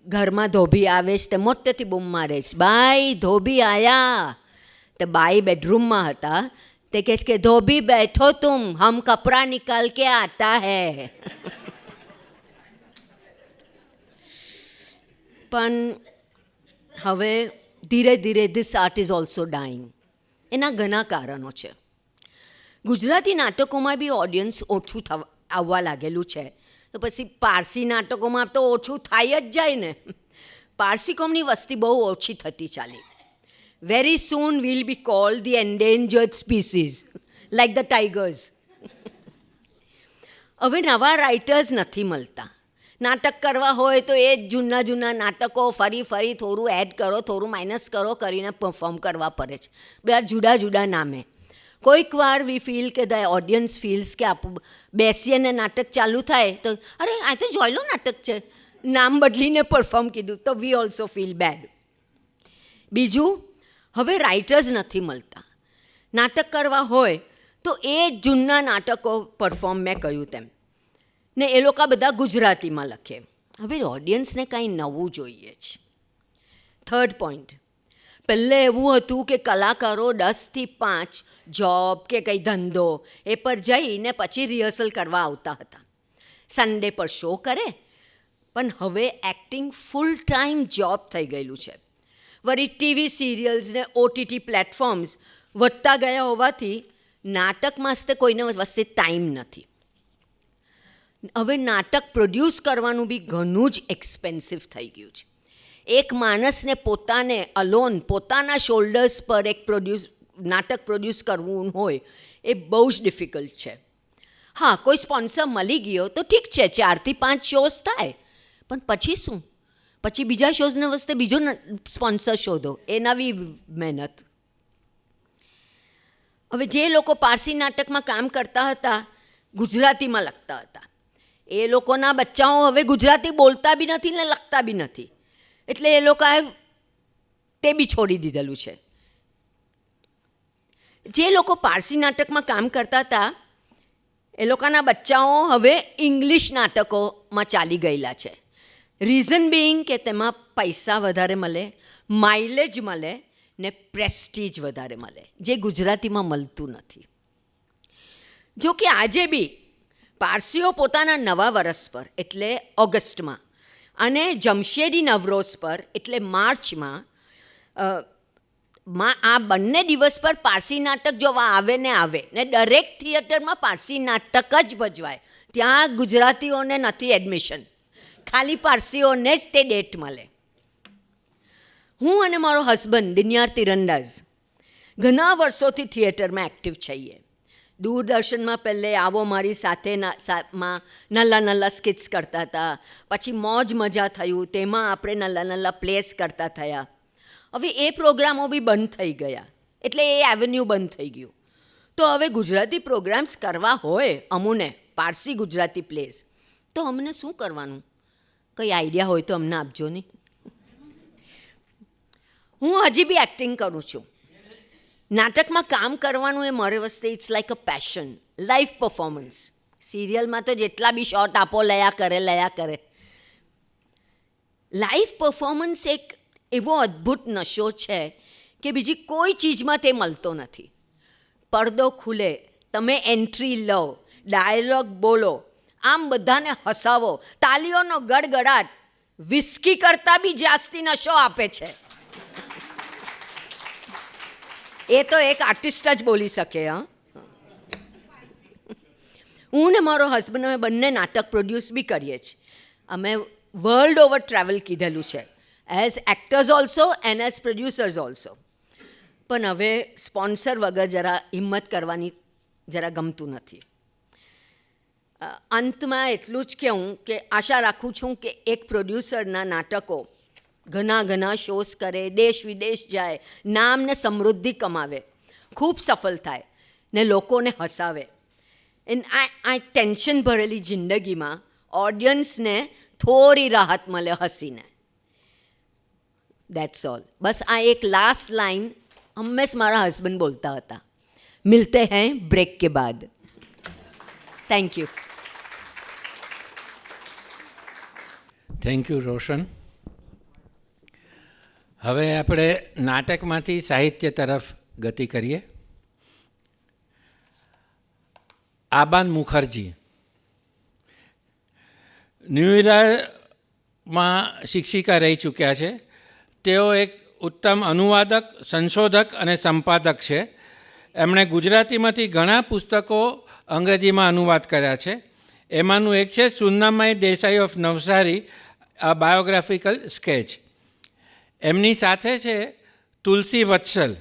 ઘરમાં ધોબી આવે છે તે મોટેથી બૂમ મારે છે, બાઈ ધોબી આયા. તો બાઈ બેડરૂમમાં હતા, તે કહે છે કે ધોબી બેઠો તુમ, હમ કપડા નિકાલ કે આતા હૈ. પણ હવે ધીરે ધીરે this art is also dying. એના ઘણા કારણો છે. ગુજરાતી નાટકોમાં બી ઓડિયન્સ ઓછું આવવા લાગેલું છે, તો પછી પારસી નાટકોમાં તો ઓછું થાય જ જાય ને. પારસી કોમની વસ્તી બહુ ઓછી થતી ચાલી. Very soon will be cold the endangered species like the tigers. હવે નવા રાઇટર્સ નથી મળતા. નાટક કરવા હોય તો એ જ જૂના નાટકો ફરી થોડું એડ કરો, થોડું માઇનસ કરો કરીને પરફોર્મ કરવા પડે છે, બધા જુદા નામે. કોઈક વાર વી ફીલ કે ધ ઓડિયન્સ ફીલ્સ કે બેસીએ ને નાટક ચાલુ થાય તો અરે આ તો જોયેલું નાટક છે, નામ બદલીને પરફોર્મ કીધું, તો વી ઓલ્સો ફીલ બેડ. બીજું, હવે રાઇટર્સ નથી મળતા. નાટક કરવા હોય તો એ જ જૂના નાટકો પરફોર્મ મેં કહ્યું તેમ, ને એ લોકો બધા ગુજરાતીમાં લખે. હવે ઓડિયન્સને કાંઈ નવું જોઈએ છે. થર્ડ પોઈન્ટ, પહેલે એવું હતું કે કલાકારો 10 થી 5 જોબ કે કંઈ ધંધો એ પર જઈને પછી રિહર્સલ કરવા આવતા હતા. સન્ડે પર શો કરે. પણ હવે એક્ટિંગ ફૂલ ટાઈમ જોબ થઈ ગયેલું છે. વળી ટીવી સિરિયલ્સ ને ઓટીટી પ્લેટફોર્મ્સ વધતા ગયા હોવાથી નાટકમાં કોઈને વસ્તે ટાઈમ નથી. હવે નાટક પ્રોડ્યુસ કરવાનું બી ઘણું જ એક્સપેન્સિવ થઈ ગયું છે. એક માણસને પોતાને અલોન પોતાના શોલ્ડર્સ પર નાટક પ્રોડ્યુસ કરવું હોય એ બહુ જ ડિફિકલ્ટ છે. હા, કોઈ સ્પોન્સર મળી ગયો તો ઠીક છે, 4 થી 5 શોઝ થાય, પણ પછી શું? પછી બીજા શોઝના વસ્તે બીજો સ્પોન્સર શોધો, એ નવી મહેનત. હવે જે લોકો પારસી નાટકમાં કામ કરતા હતા, ગુજરાતીમાં લખતા હતા, એ લોકોના બચ્ચાઓ હવે ગુજરાતી બોલતા બી નથી ને લખતા બી નથી, એટલે એ લોકોએ તે બી છોડી દીધેલું છે. જે લોકો પારસી નાટકમાં કામ કરતા હતા, એ લોકોના બચ્ચાઓ હવે ઇંગ્લિશ નાટકોમાં ચાલી ગયેલા છે. રીઝન બિંગ કે તેમાં પૈસા વધારે મળે, માઇલેજ મળે ને પ્રેસ્ટીજ વધારે મળે, જે ગુજરાતીમાં મળતું નથી. જો કે આજે બી પારસીઓ પોતાના નવા વરસ પર એટલે ઓગસ્ટમાં અને જમશેદી નવરોઝ પર એટલે માર્ચમાં આ બંને દિવસ પર પારસી નાટક જોવા આવે ને દરેક થિયેટરમાં પારસી નાટક જ ભજવાય. ત્યાં ગુજરાતીઓને નથી એડમિશન, ખાલી પારસીઓને જ તે ડેટ મળે. હું અને મારો હસબન્ડ દિન્યાર તીરંદાઝ ઘણા વર્ષોથી થિયેટરમાં એક્ટિવ છીએ. દૂરદર્શનમાં પહેલે આવો મારી સાથે માં નલ્લા નલ્લા સ્કિટ્સ કરતા હતા, પછી મોજ મજા થયું, તેમાં આપણે નલ્લા નલ્લા પ્લેસ કરતા થયા. હવે એ પ્રોગ્રામો બી બંધ થઈ ગયા, એટલે એ એવન્યુ બંધ થઈ ગયું. તો હવે ગુજરાતી પ્રોગ્રામ્સ કરવા હોય અમુને, પારસી ગુજરાતી પ્લેસ, તો અમને શું કરવાનું? કંઈ આઈડિયા હોય તો અમને આપજો નહીં. હું હજી બી એક્ટિંગ કરું છું. નાટકમાં કામ કરવાનું એ મારે વસ્તે it's like a passion, live performance. સિરિયલમાં તો જેટલા બી શોટ આપો લયા કરે. લાઈવ પરફોર્મન્સ એક એવો અદ્ભુત નશો છે કે બીજી કોઈ ચીજમાં તે મળતો નથી. પડદો ખુલે, તમે એન્ટ્રી લો, ડાયલોગ બોલો, આમ બધાને હસાવો, તાલીઓનો ગડગડાટ વિસ્કી કરતાં બી જાસ્તી નશો આપે છે. એ તો એક આર્ટિસ્ટ જ બોલી શકે. હા, હું ને મારો હસબન્ડ અમે બંને નાટક પ્રોડ્યુસ બી કરીએ છીએ. અમે વર્લ્ડ ઓવર ટ્રાવેલ કીધેલું છે, as actors also and as producers also. પણ હવે સ્પોન્સર વગર જરા હિંમત કરવાની જરા ગમતું નથી. અંતમાં એટલું જ કહું કે આશા રાખું છું કે એક પ્રોડ્યુસરના નાટકો ઘણા શોઝ કરે, દેશ વિદેશ જાય, નામ ને સમૃદ્ધિ કમાવે, ખૂબ સફળ થાય ને લોકોને હસાવે. એન્ડ આ ટેન્શન ભરેલી જિંદગીમાં ઓડિયન્સને થોડી રાહત મળે હસીને. That's all. બસ આ એક લાસ્ટ લાઇન હંમેશા મારા હસબન્ડ બોલતા હતા, મિલતે હૈ બ્રેક કે બાદ. Thank you. થેન્ક યુ રોશન. હવે આપણે નાટકમાંથી સાહિત્ય તરફ ગતિ કરીએ. આબાન મુખર્જી ન્યૂ ઇરામાં શિક્ષિકા રહી ચૂક્યા છે. તેઓ એક ઉત્તમ અનુવાદક, સંશોધક અને સંપાદક છે. એમણે ગુજરાતીમાંથી ઘણા પુસ્તકો અંગ્રેજીમાં અનુવાદ કર્યા છે. એમાંનું એક છે Sunnamai Desai of Navsari, a biographical sketch. એમની સાથે છે તુલસી વત્સલ,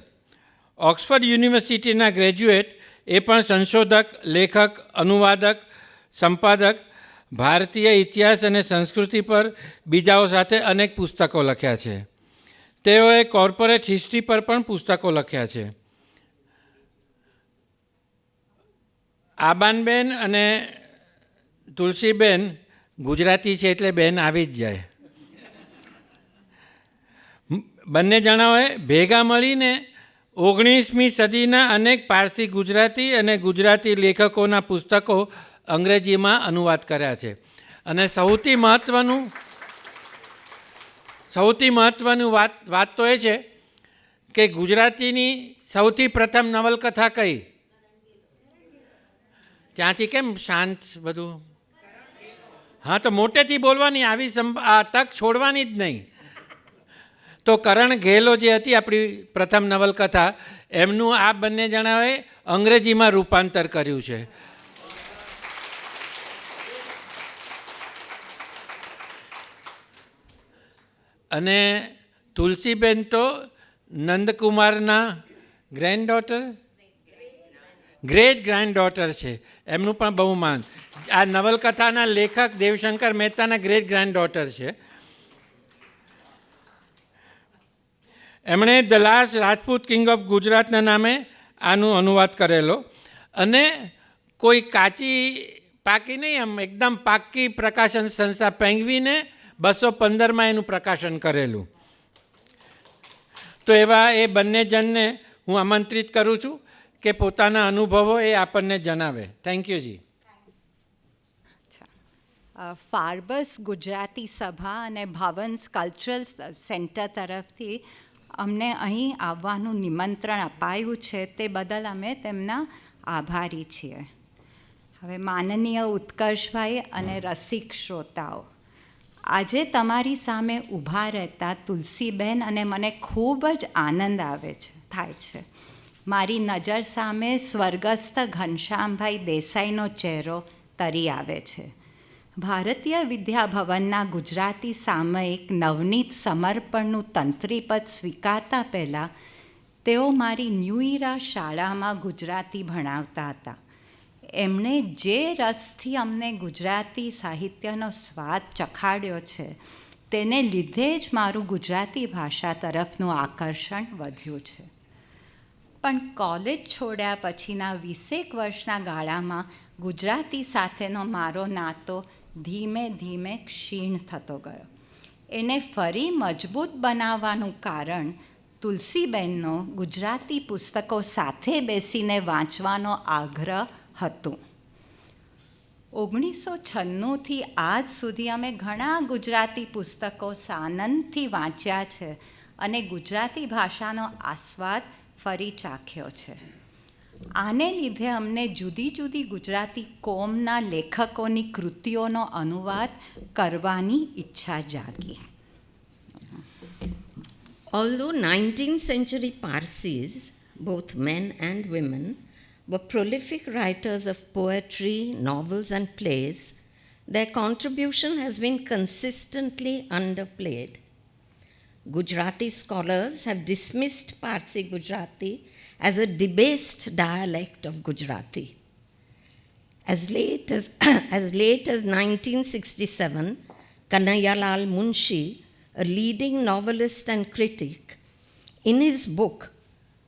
ઓક્સફર્ડ યુનિવર્સિટીના ગ્રેજ્યુએટ, એ પણ સંશોધક, લેખક, અનુવાદક, સંપાદક. ભારતીય ઇતિહાસ અને સંસ્કૃતિ પર બીજાઓ સાથે અનેક પુસ્તકો લખ્યા છે. તેઓએ કોર્પોરેટ હિસ્ટ્રી પર પણ પુસ્તકો લખ્યા છે. આબાનબેન અને તુલસીબેન ગુજરાતી છે એટલે બેન આવી જ જાય. બંને જણાઓએ ભેગા મળીને 19મી સદીના અનેક પારસી ગુજરાતી અને ગુજરાતી લેખકોના પુસ્તકો અંગ્રેજીમાં અનુવાદ કર્યા છે. અને સૌથી મહત્ત્વનું વાત તો એ છે કે ગુજરાતીની સૌથી પ્રથમ નવલકથા કઈ? ત્યાંથી કેમ શાંત બધું? હા, તો મોટેથી બોલવાની, આવી તક છોડવાની જ નહીં. તો કરણ ઘેલો જે હતી આપણી પ્રથમ નવલકથા, એમનું આ બંને જણાએ અંગ્રેજીમાં રૂપાંતર કર્યું છે. અને તુલસીબેન તો નંદકુમારના granddaughter, great granddaughter છે, એમનું પણ બહુ માન. આ નવલકથાના લેખક દેવશંકર મહેતાના ગ્રેટ ગ્રાન્ડ ડોટર છે. એમણે the last Rajput king of ગુજરાતના નામે આનું અનુવાદ કરેલો, અને કોઈ કાચી પાકી નહીં, આમ એકદમ પાકી પ્રકાશન સંસ્થા પેંગવીને 215માં એનું પ્રકાશન કરેલું. તો એવા એ બંને જણને હું આમંત્રિત કરું છું કે પોતાના અનુભવો એ આપણને જણાવે. Thank you ji. Forbes Gujarati Sabha અને ભવન્સ કલ્ચરલ સેન્ટર તરફથી અમને અહીં આવવાનું નિમંત્રણ અપાયું છે, તે બદલ અમે તેમના આભારી છીએ. હવે માનનીય ઉત્કર્ષભાઈ અને રસિક શ્રોતાઓ, આજે તમારી સામે ઊભા રહેતા તુલસીબેન અને મને ખૂબ જ આનંદ થાય છે. મારી નજર સામે સ્વર્ગસ્થ ઘનશ્યામભાઈ દેસાઈનો ચહેરો તરી આવે છે. ભારતીય વિદ્યાભવનના ગુજરાતી સામયિક નવનીત સમર્પણનું તંત્રીપદ સ્વીકારતા પહેલાં તેઓ મારી ન્યૂ ઇરા શાળામાં ગુજરાતી ભણાવતા હતા. એમણે જે રસથી અમને ગુજરાતી સાહિત્યનો સ્વાદ ચખાડ્યો છે, તેને લીધે જ મારું ગુજરાતી ભાષા તરફનું આકર્ષણ વધ્યું છે. પણ કોલેજ છોડ્યા પછીના 20 વર્ષના ગાળામાં ગુજરાતી સાથેનો મારો નાતો ધીમે ધીમે ક્ષીણ થતો ગયો. એને ફરી મજબૂત બનાવવાનું કારણ તુલસીબેનનો ગુજરાતી પુસ્તકો સાથે બેસીને વાંચવાનો આગ્રહ હતું. 1996થી આજ સુધી અમે ઘણા ગુજરાતી પુસ્તકો સાનંદથી વાંચ્યા છે અને ગુજરાતી ભાષાનો આસ્વાદ ફરી ચાખ્યો છે. આને લીધે અમને જુદી જુદી ગુજરાતી કોમના લેખકોની કૃતિઓનો અનુવાદ કરવાની ઈચ્છા જાગી. Although 19th century Parsis, both men and women, were prolific writers of poetry, novels, and plays, their contribution has been consistently underplayed. Gujarati scholars have dismissed Parsi Gujarati as a debased dialect of Gujarati. As late as 1967, Kanhaialal Munshi, a leading novelist and critic, in his book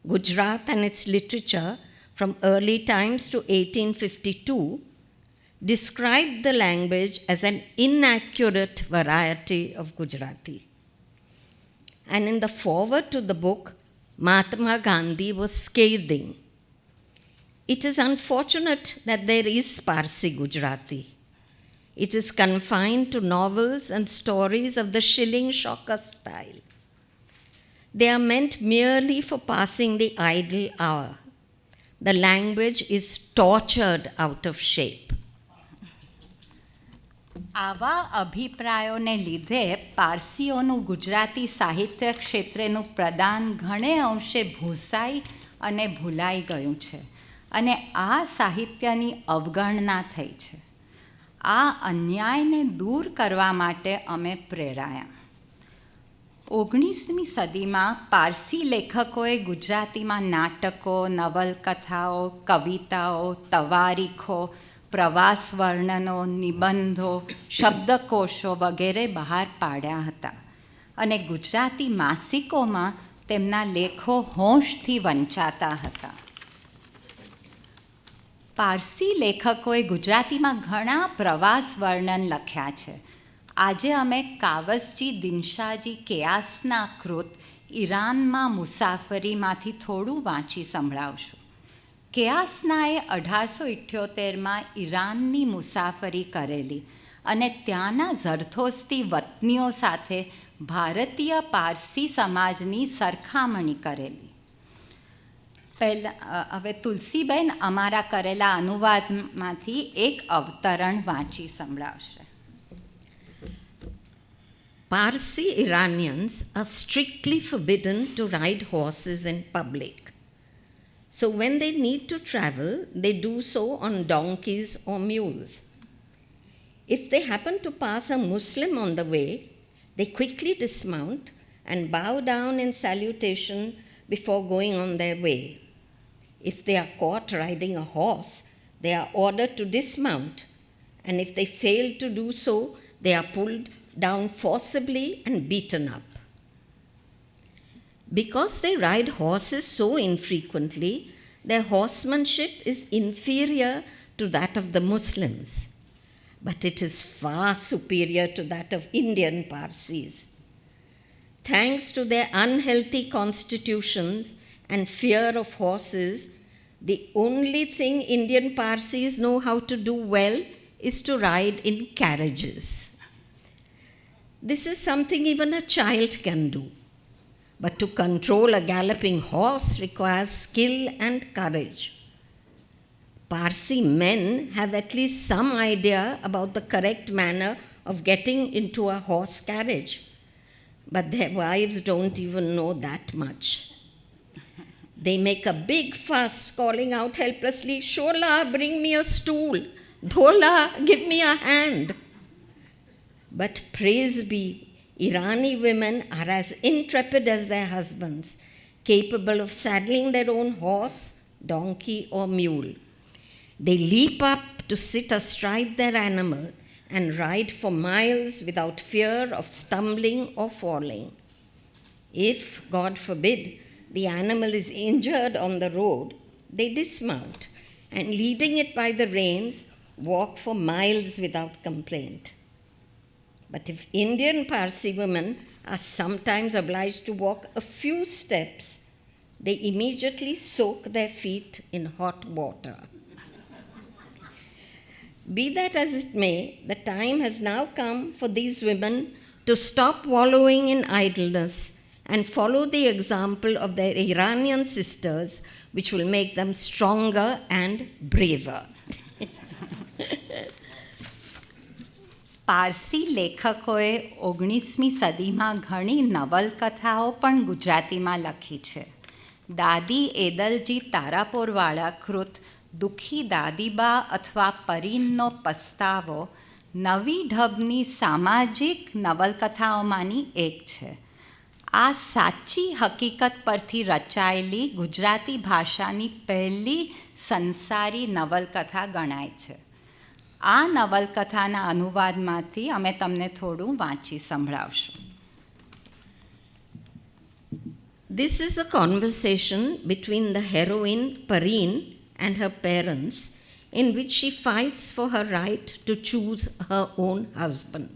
Gujarat and its Literature from Early Times to 1852, described the language as an inaccurate variety of Gujarati. And in the foreword to the book, Mahatma Gandhi was scathing. It is unfortunate that there is Parsi Gujarati. It is confined to novels and stories of the shilling shocker style. They are meant merely for passing the idle hour. The language is tortured out of shape. આવા અભિપ્રાયોને લીધે પારસીઓનું ગુજરાતી સાહિત્ય ક્ષેત્રેનું પ્રદાન ઘણે અંશે ભૂસાઈ અને ભૂલાઈ ગયું છે અને આ સાહિત્યની અવગણના થઈ છે. આ અન્યાયને દૂર કરવા માટે અમે પ્રેરાયા. 19મી સદીમાં પારસી લેખકોએ ગુજરાતીમાં નાટકો, નવલકથાઓ, કવિતાઓ, તવારીખો, પ્રવાસ વર્ણનો, નિબંધો, શબ્દકોશો વગેરે બહાર પાડ્યા હતા અને ગુજરાતી માસિકોમાં તેમના લેખો હોંશથી વંચાતા હતા. પારસી લેખકોએ ગુજરાતીમાં ઘણા પ્રવાસ વર્ણન લખ્યા છે. આજે અમે કાવસજી દિનશાજી કેયાસના કૃત ઈરાનમાં મુસાફરીમાંથી થોડું વાંચી સંભળાવશું. કેયાસનાએ 1878માં ઈરાનની મુસાફરી કરેલી અને ત્યાંના ઝરથોસ્તી વતનીઓ સાથે ભારતીય પારસી સમાજની સરખામણી કરેલી. હવે તુલસીબેન અમારા કરેલા અનુવાદમાંથી એક અવતરણ વાંચી સંભળાવશે. Parsi Iranians are strictly forbidden to ride horses in public. So when they need to travel, they do so on donkeys or mules. If they happen to pass a Muslim on the way, they quickly dismount and bow down in salutation before going on their way. If they are caught riding a horse, they are ordered to dismount, and if they fail to do so, they are pulled down forcibly and beaten up. Because they ride horses so infrequently, their horsemanship is inferior to that of the Muslims, but it is far superior to that of Indian Parsis. Thanks to their unhealthy constitutions and fear of horses, the only thing Indian Parsis know how to do well is to ride in carriages. This is something even a child can do. But to control a galloping horse requires skill and courage. Parsi men have at least some idea about the correct manner of getting into a horse carriage, but their wives don't even know that much. They make a big fuss, calling out helplessly, "Shola, bring me a stool. Dhola, give me a hand." But praise be, Irani women are as intrepid as their husbands, capable of saddling their own horse, donkey, or mule. They leap up to sit astride their animal and ride for miles without fear of stumbling or falling. If, God forbid, the animal is injured on the road, they dismount and, leading it by the reins, walk for miles without complaint. But if Indian Parsi women are sometimes obliged to walk a few steps, they immediately soak their feet in hot water. Be that as it may, the time has now come for these women to stop wallowing in idleness and follow the example of their Iranian sisters, which will make them stronger and braver. Parsi લેખકોએ 19મી સદીમાં ઘણી નવલકથાઓ પણ ગુજરાતીમાં લખી છે. દાદી એદલજી તારાપોરવાળા કૃત દુઃખી દાદીબા અથવા પરીનનો પસ્તાવો નવી ઢબની સામાજિક નવલકથાઓમાંની એક છે. આ સાચી હકીકત પરથી રચાયેલી ગુજરાતી ભાષાની પહેલી સંસારી નવલકથા ગણાય છે. આ નવલકથાના અનુવાદમાંથી અમે તમને થોડું વાંચી સંભળાવશું. This is a conversation between the heroine Pareen and her parents, in which she fights for her right to choose her own husband.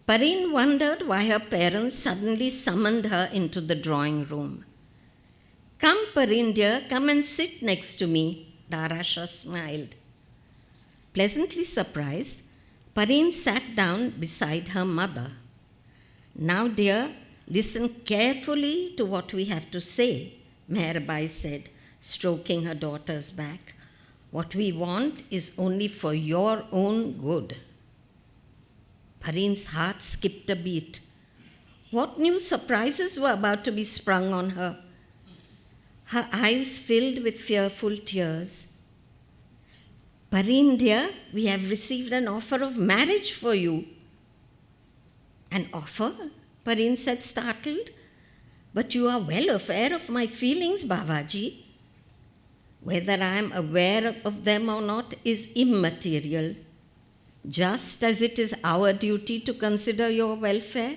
Pareen wondered why her parents suddenly summoned her into the drawing room. "Come, Pareen dear, come and sit next to me," Darasha smiled. Pleasantly surprised, Pareen sat down beside her mother. "Now, dear, listen carefully to what we have to say," Meherbai said, stroking her daughter's back. "What we want is only for your own good." Pareen's heart skipped a beat. What new surprises were about to be sprung on her? Her eyes filled with fearful tears. "Pareen dear, we have received an offer of marriage for you." "An offer?" Pareen said, startled. "But you are well aware of my feelings, Babaji." "Whether I am aware of them or not is immaterial. Just as it is our duty to consider your welfare,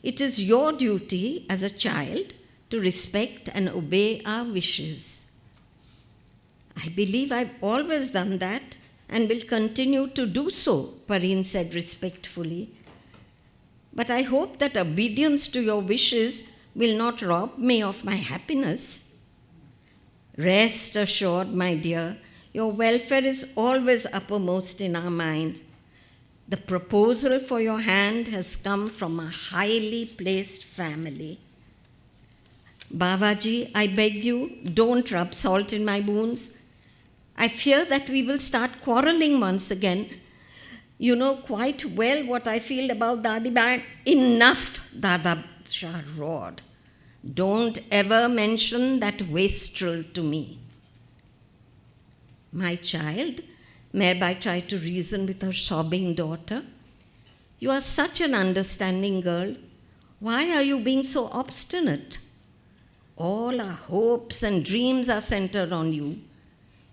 it is your duty as a child to respect and obey our wishes." "I believe I've always done that and will continue to do so," Pareen said respectfully. "But I hope that obedience to your wishes will not rob me of my happiness." "Rest assured, my dear, your welfare is always uppermost in our minds. The proposal for your hand has come from a highly placed family." "Babaji, I beg you, don't rub salt in my wounds. I fear that we will start quarreling once again. You know quite well what I feel about Dadiba." "Enough," Dada Shah roared. "Don't ever mention that wastrel to me." "My child," Meherbai tried to reason with her sobbing daughter, "you are such an understanding girl. Why are you being so obstinate?" All our hopes and dreams are centered on you.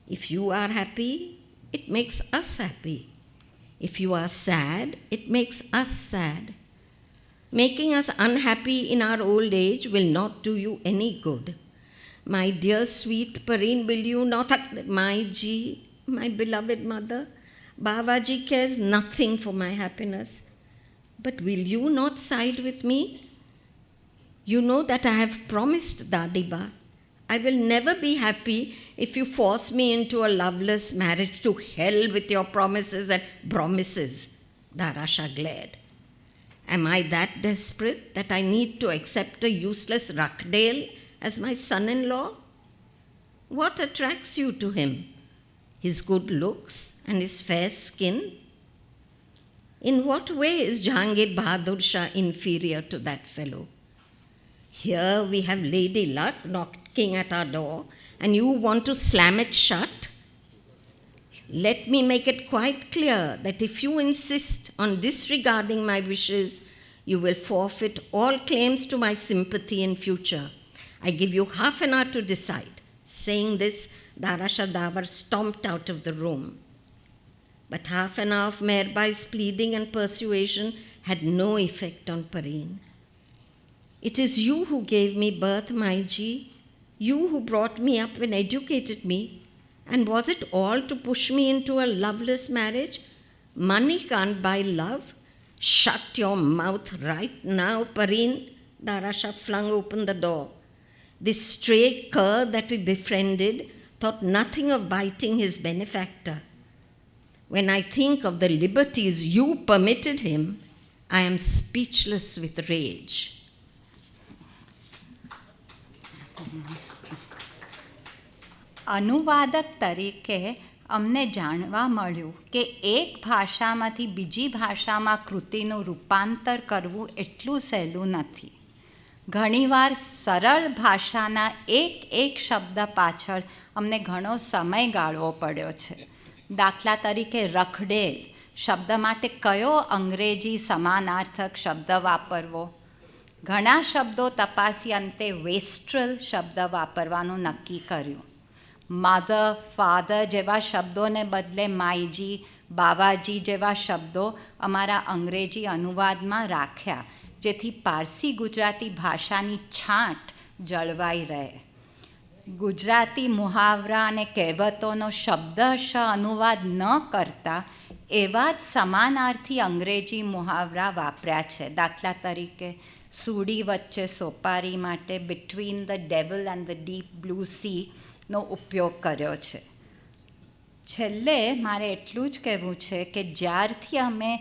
If you are happy, it makes us happy. If you are sad, it makes us sad. Making us unhappy in our old age will not do you any good. My dear sweet Pareen, will you not, my Ji, my beloved mother, Babaji cares nothing for my happiness. But will you not side with me? You know that I have promised Dadiba, I will never be happy if you force me into a loveless marriage. To hell with your promises and promises, Darasha glared. Am I that desperate that I need to accept a useless Rakhdale as my son-in-law? What attracts you to him? His good looks and his fair skin? In what way is Jahangir Bahadur Shah inferior to that fellow? Here we have Lady Luck knocking at our door, and you want to slam it shut? Let me make it quite clear that if you insist on disregarding my wishes, you will forfeit all claims to my sympathy in future. I give you half an hour to decide. Saying this, Darasha Davar stomped out of the room. But half an hour of Mehrbai's pleading and persuasion had no effect on Pareen. It is you who gave me birth, my Ji. You who brought me up and educated me. And was it all to push me into a loveless marriage? Money can't buy love. Shut your mouth right now, Pareen. Darasha flung open the door. This stray cur that we befriended thought nothing of biting his benefactor. When I think of the liberties you permitted him, I am speechless with rage. અનુવાદક તરીકે અમને જાણવા મળ્યું કે એક ભાષામાંથી બીજી ભાષામાં કૃતિનું રૂપાંતર કરવું એટલું સહેલું નથી. ઘણીવાર સરળ ભાષાના એક શબ્દ પાછળ અમને ઘણો સમય ગાળવો પડ્યો છે. દાખલા તરીકે રખડેલ શબ્દ માટે કયો અંગ્રેજી સમાનાર્થક શબ્દ વાપરવો? ઘણા શબ્દો તપાસી અંતે વેસ્ટ્રલ શબ્દ વાપરવાનું નક્કી કર્યું. મધર, ફાધર જેવા શબ્દોને બદલે માઈજી, બાવાજી જેવા શબ્દો અમારા અંગ્રેજી અનુવાદમાં રાખ્યા, જેથી પારસી ગુજરાતી ભાષાની છાંટ જળવાઈ રહે. ગુજરાતી મુહાવરા અને કહેવતોનો શબ્દશ અનુવાદ ન કરતા એવા જ સમાનાર્થી અંગ્રેજી મુહાવરા વાપર્યા છે. દાખલા તરીકે સૂડી વચ્ચે સોપારી માટે between the devil and the deep blue sea નો ઉપયોગ કર્યો છે. છેલ્લે મારે એટલું જ કહેવું છે કે જ્યારથી અમે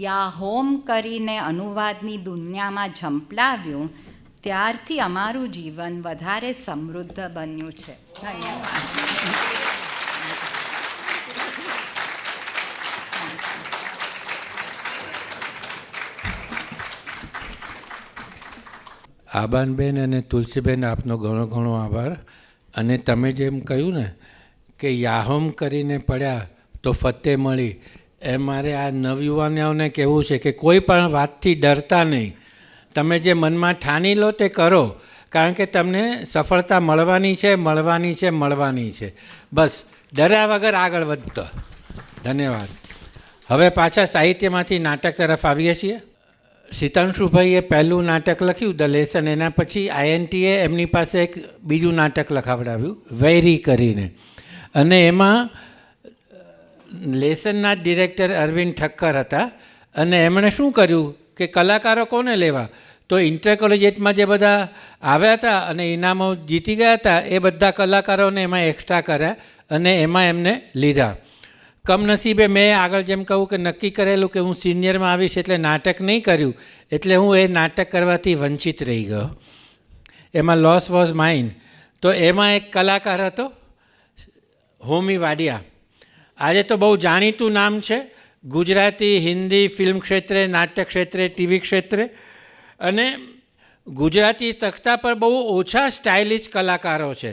યા હોમ કરીને અનુવાદની દુનિયામાં ઝંપલાવ્યું, ત્યારથી અમારું જીવન વધારે સમૃદ્ધ બન્યું છે. ધન્યવાદ. આબાનબેન અને તુલસીબેન, આપનો ઘણો ઘણો આભાર. અને તમે જેમ કહ્યું ને કે યાહોમ કરીને પડ્યા તો ફતેહ મળી, એ મારે આ નવયુવાનોને કહેવું છે કે કોઈ પણ વાતથી ડરતા નહીં. તમે જે મનમાં ઠાની લો તે કરો, કારણ કે તમને સફળતા મળવાની છે, મળવાની છે, મળવાની છે. બસ ડર્યા વગર આગળ વધતો. ધન્યવાદ. હવે પાછા સાહિત્યમાંથી નાટક તરફ આવીએ છીએ. સિતાંશુભાઈએ પહેલું નાટક લખ્યું ધ લેસન, એના પછી INTએ એમની પાસે એક બીજું નાટક લખાવડાવ્યું વૈરી કરીને. અને એમાં લેસનના ડિરેક્ટર અરવિંદ ઠક્કર હતા. અને એમણે શું કર્યું કે કલાકારો કોને લેવા, તો ઇન્ટર કોલેજિયેટમાં જે બધા આવ્યા હતા અને ઇનામો જીતી ગયા હતા એ બધા કલાકારોને એમાં એક્સ્ટ્રા કર્યા અને એમાં એમને લીધા. કમનસીબે મેં આગળ જેમ કહું કે નક્કી કરેલું કે હું સિનિયરમાં આવીશ એટલે નાટક નહીં કર્યું, એટલે હું એ નાટક કરવાથી વંચિત રહી ગયો. એમાં લોસ વોઝ માઇન. તો એમાં એક કલાકાર હતો હોમી વાડિયા. આજે તો બહુ જાણીતું નામ છે ગુજરાતી, હિન્દી ફિલ્મ ક્ષેત્રે, નાટક ક્ષેત્રે, ટીવી ક્ષેત્રે. અને ગુજરાતી તખ્તા પર બહુ ઓછા સ્ટાઇલિશ કલાકારો છે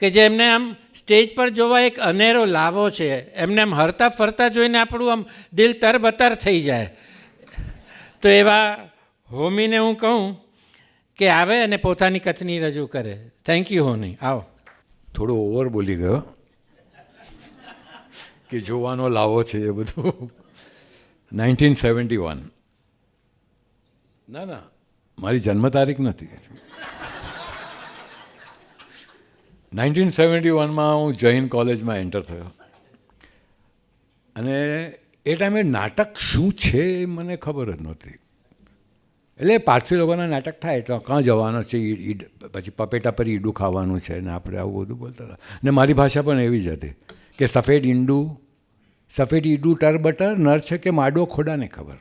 કે જેમને આમ સ્ટેજ પર જોવા એક અનેરો લાવો છે. એમને આમ હરતા ફરતા જોઈને આપણું આમ દિલ તરબતર થઈ જાય. તો એવા હોમીને હું કહું કે આવે અને પોતાની કથની રજૂ કરે. થેન્ક યુ હોની. આવો. થોડો ઓવર બોલી ગયો કે જોવાનો લાવો છે એ બધું. 1971. ના ના, મારી જન્મ તારીખ નથી. 1971માં હું જૈન કોલેજમાં એન્ટર થયો અને એ ટાઈમે નાટક શું છે એ મને ખબર જ નહોતી. એટલે પારસી લોકોના નાટક થાય તો કાં જવાનો છે, પછી પપેટા પર ઈડું ખાવાનું છે ને આપણે આવું બધું બોલતા હતા. ને મારી ભાષા પણ એવી જ હતી કે સફેદ ઈડું ટર બટર નર છે કે માડો ખોડાને ખબર.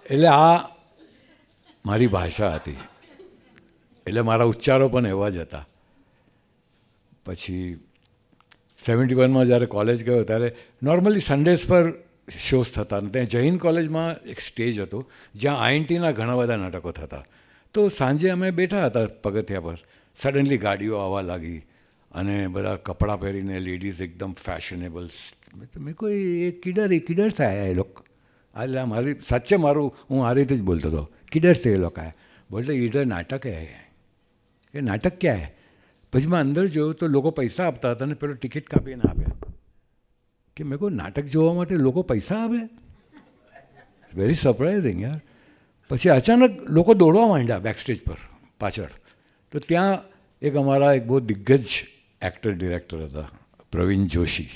એટલે આ મારી ભાષા હતી, એટલે મારા ઉચ્ચારો પણ એવા જ હતા. પછી 71માં જ્યારે કોલેજ ગયો ત્યારે નોર્મલી સન્ડેઝ પર શોઝ થતા. ત્યાં જૈન કોલેજમાં એક સ્ટેજ હતું જ્યાં આઈએનટીના ઘણા બધા નાટકો થતા. તો સાંજે અમે બેઠા હતા પગથિયા પર, સડનલી ગાડીઓ આવવા લાગી અને બધા કપડાં પહેરીને લેડીઝ એકદમ ફેશનેબલ. મેં કોઈ એ કિડર થાય એ લોકો. એટલે મારી સાચે મારું હું આ રીતે જ બોલતો હતો, કિડર છે એ લોકો. બોલતે ઈડર નાટક હે, એ નાટક ક્યાં હે? પછી મેં અંદર જોયું તો લોકો પૈસા આપતા હતા અને પેલો ટિકિટ કાપીને આપે. કે મેં કહું નાટક જોવા માટે લોકો પૈસા આપે? વેરી સરપ્રાઇઝિંગ યાર. પછી અચાનક લોકો દોડવા માંડ્યા બેક સ્ટેજ પર પાછળ. તો ત્યાં એક અમારા એક બહુ દિગ્ગજ એક્ટર ડિરેક્ટર હતા, પ્રવીણ જોશી.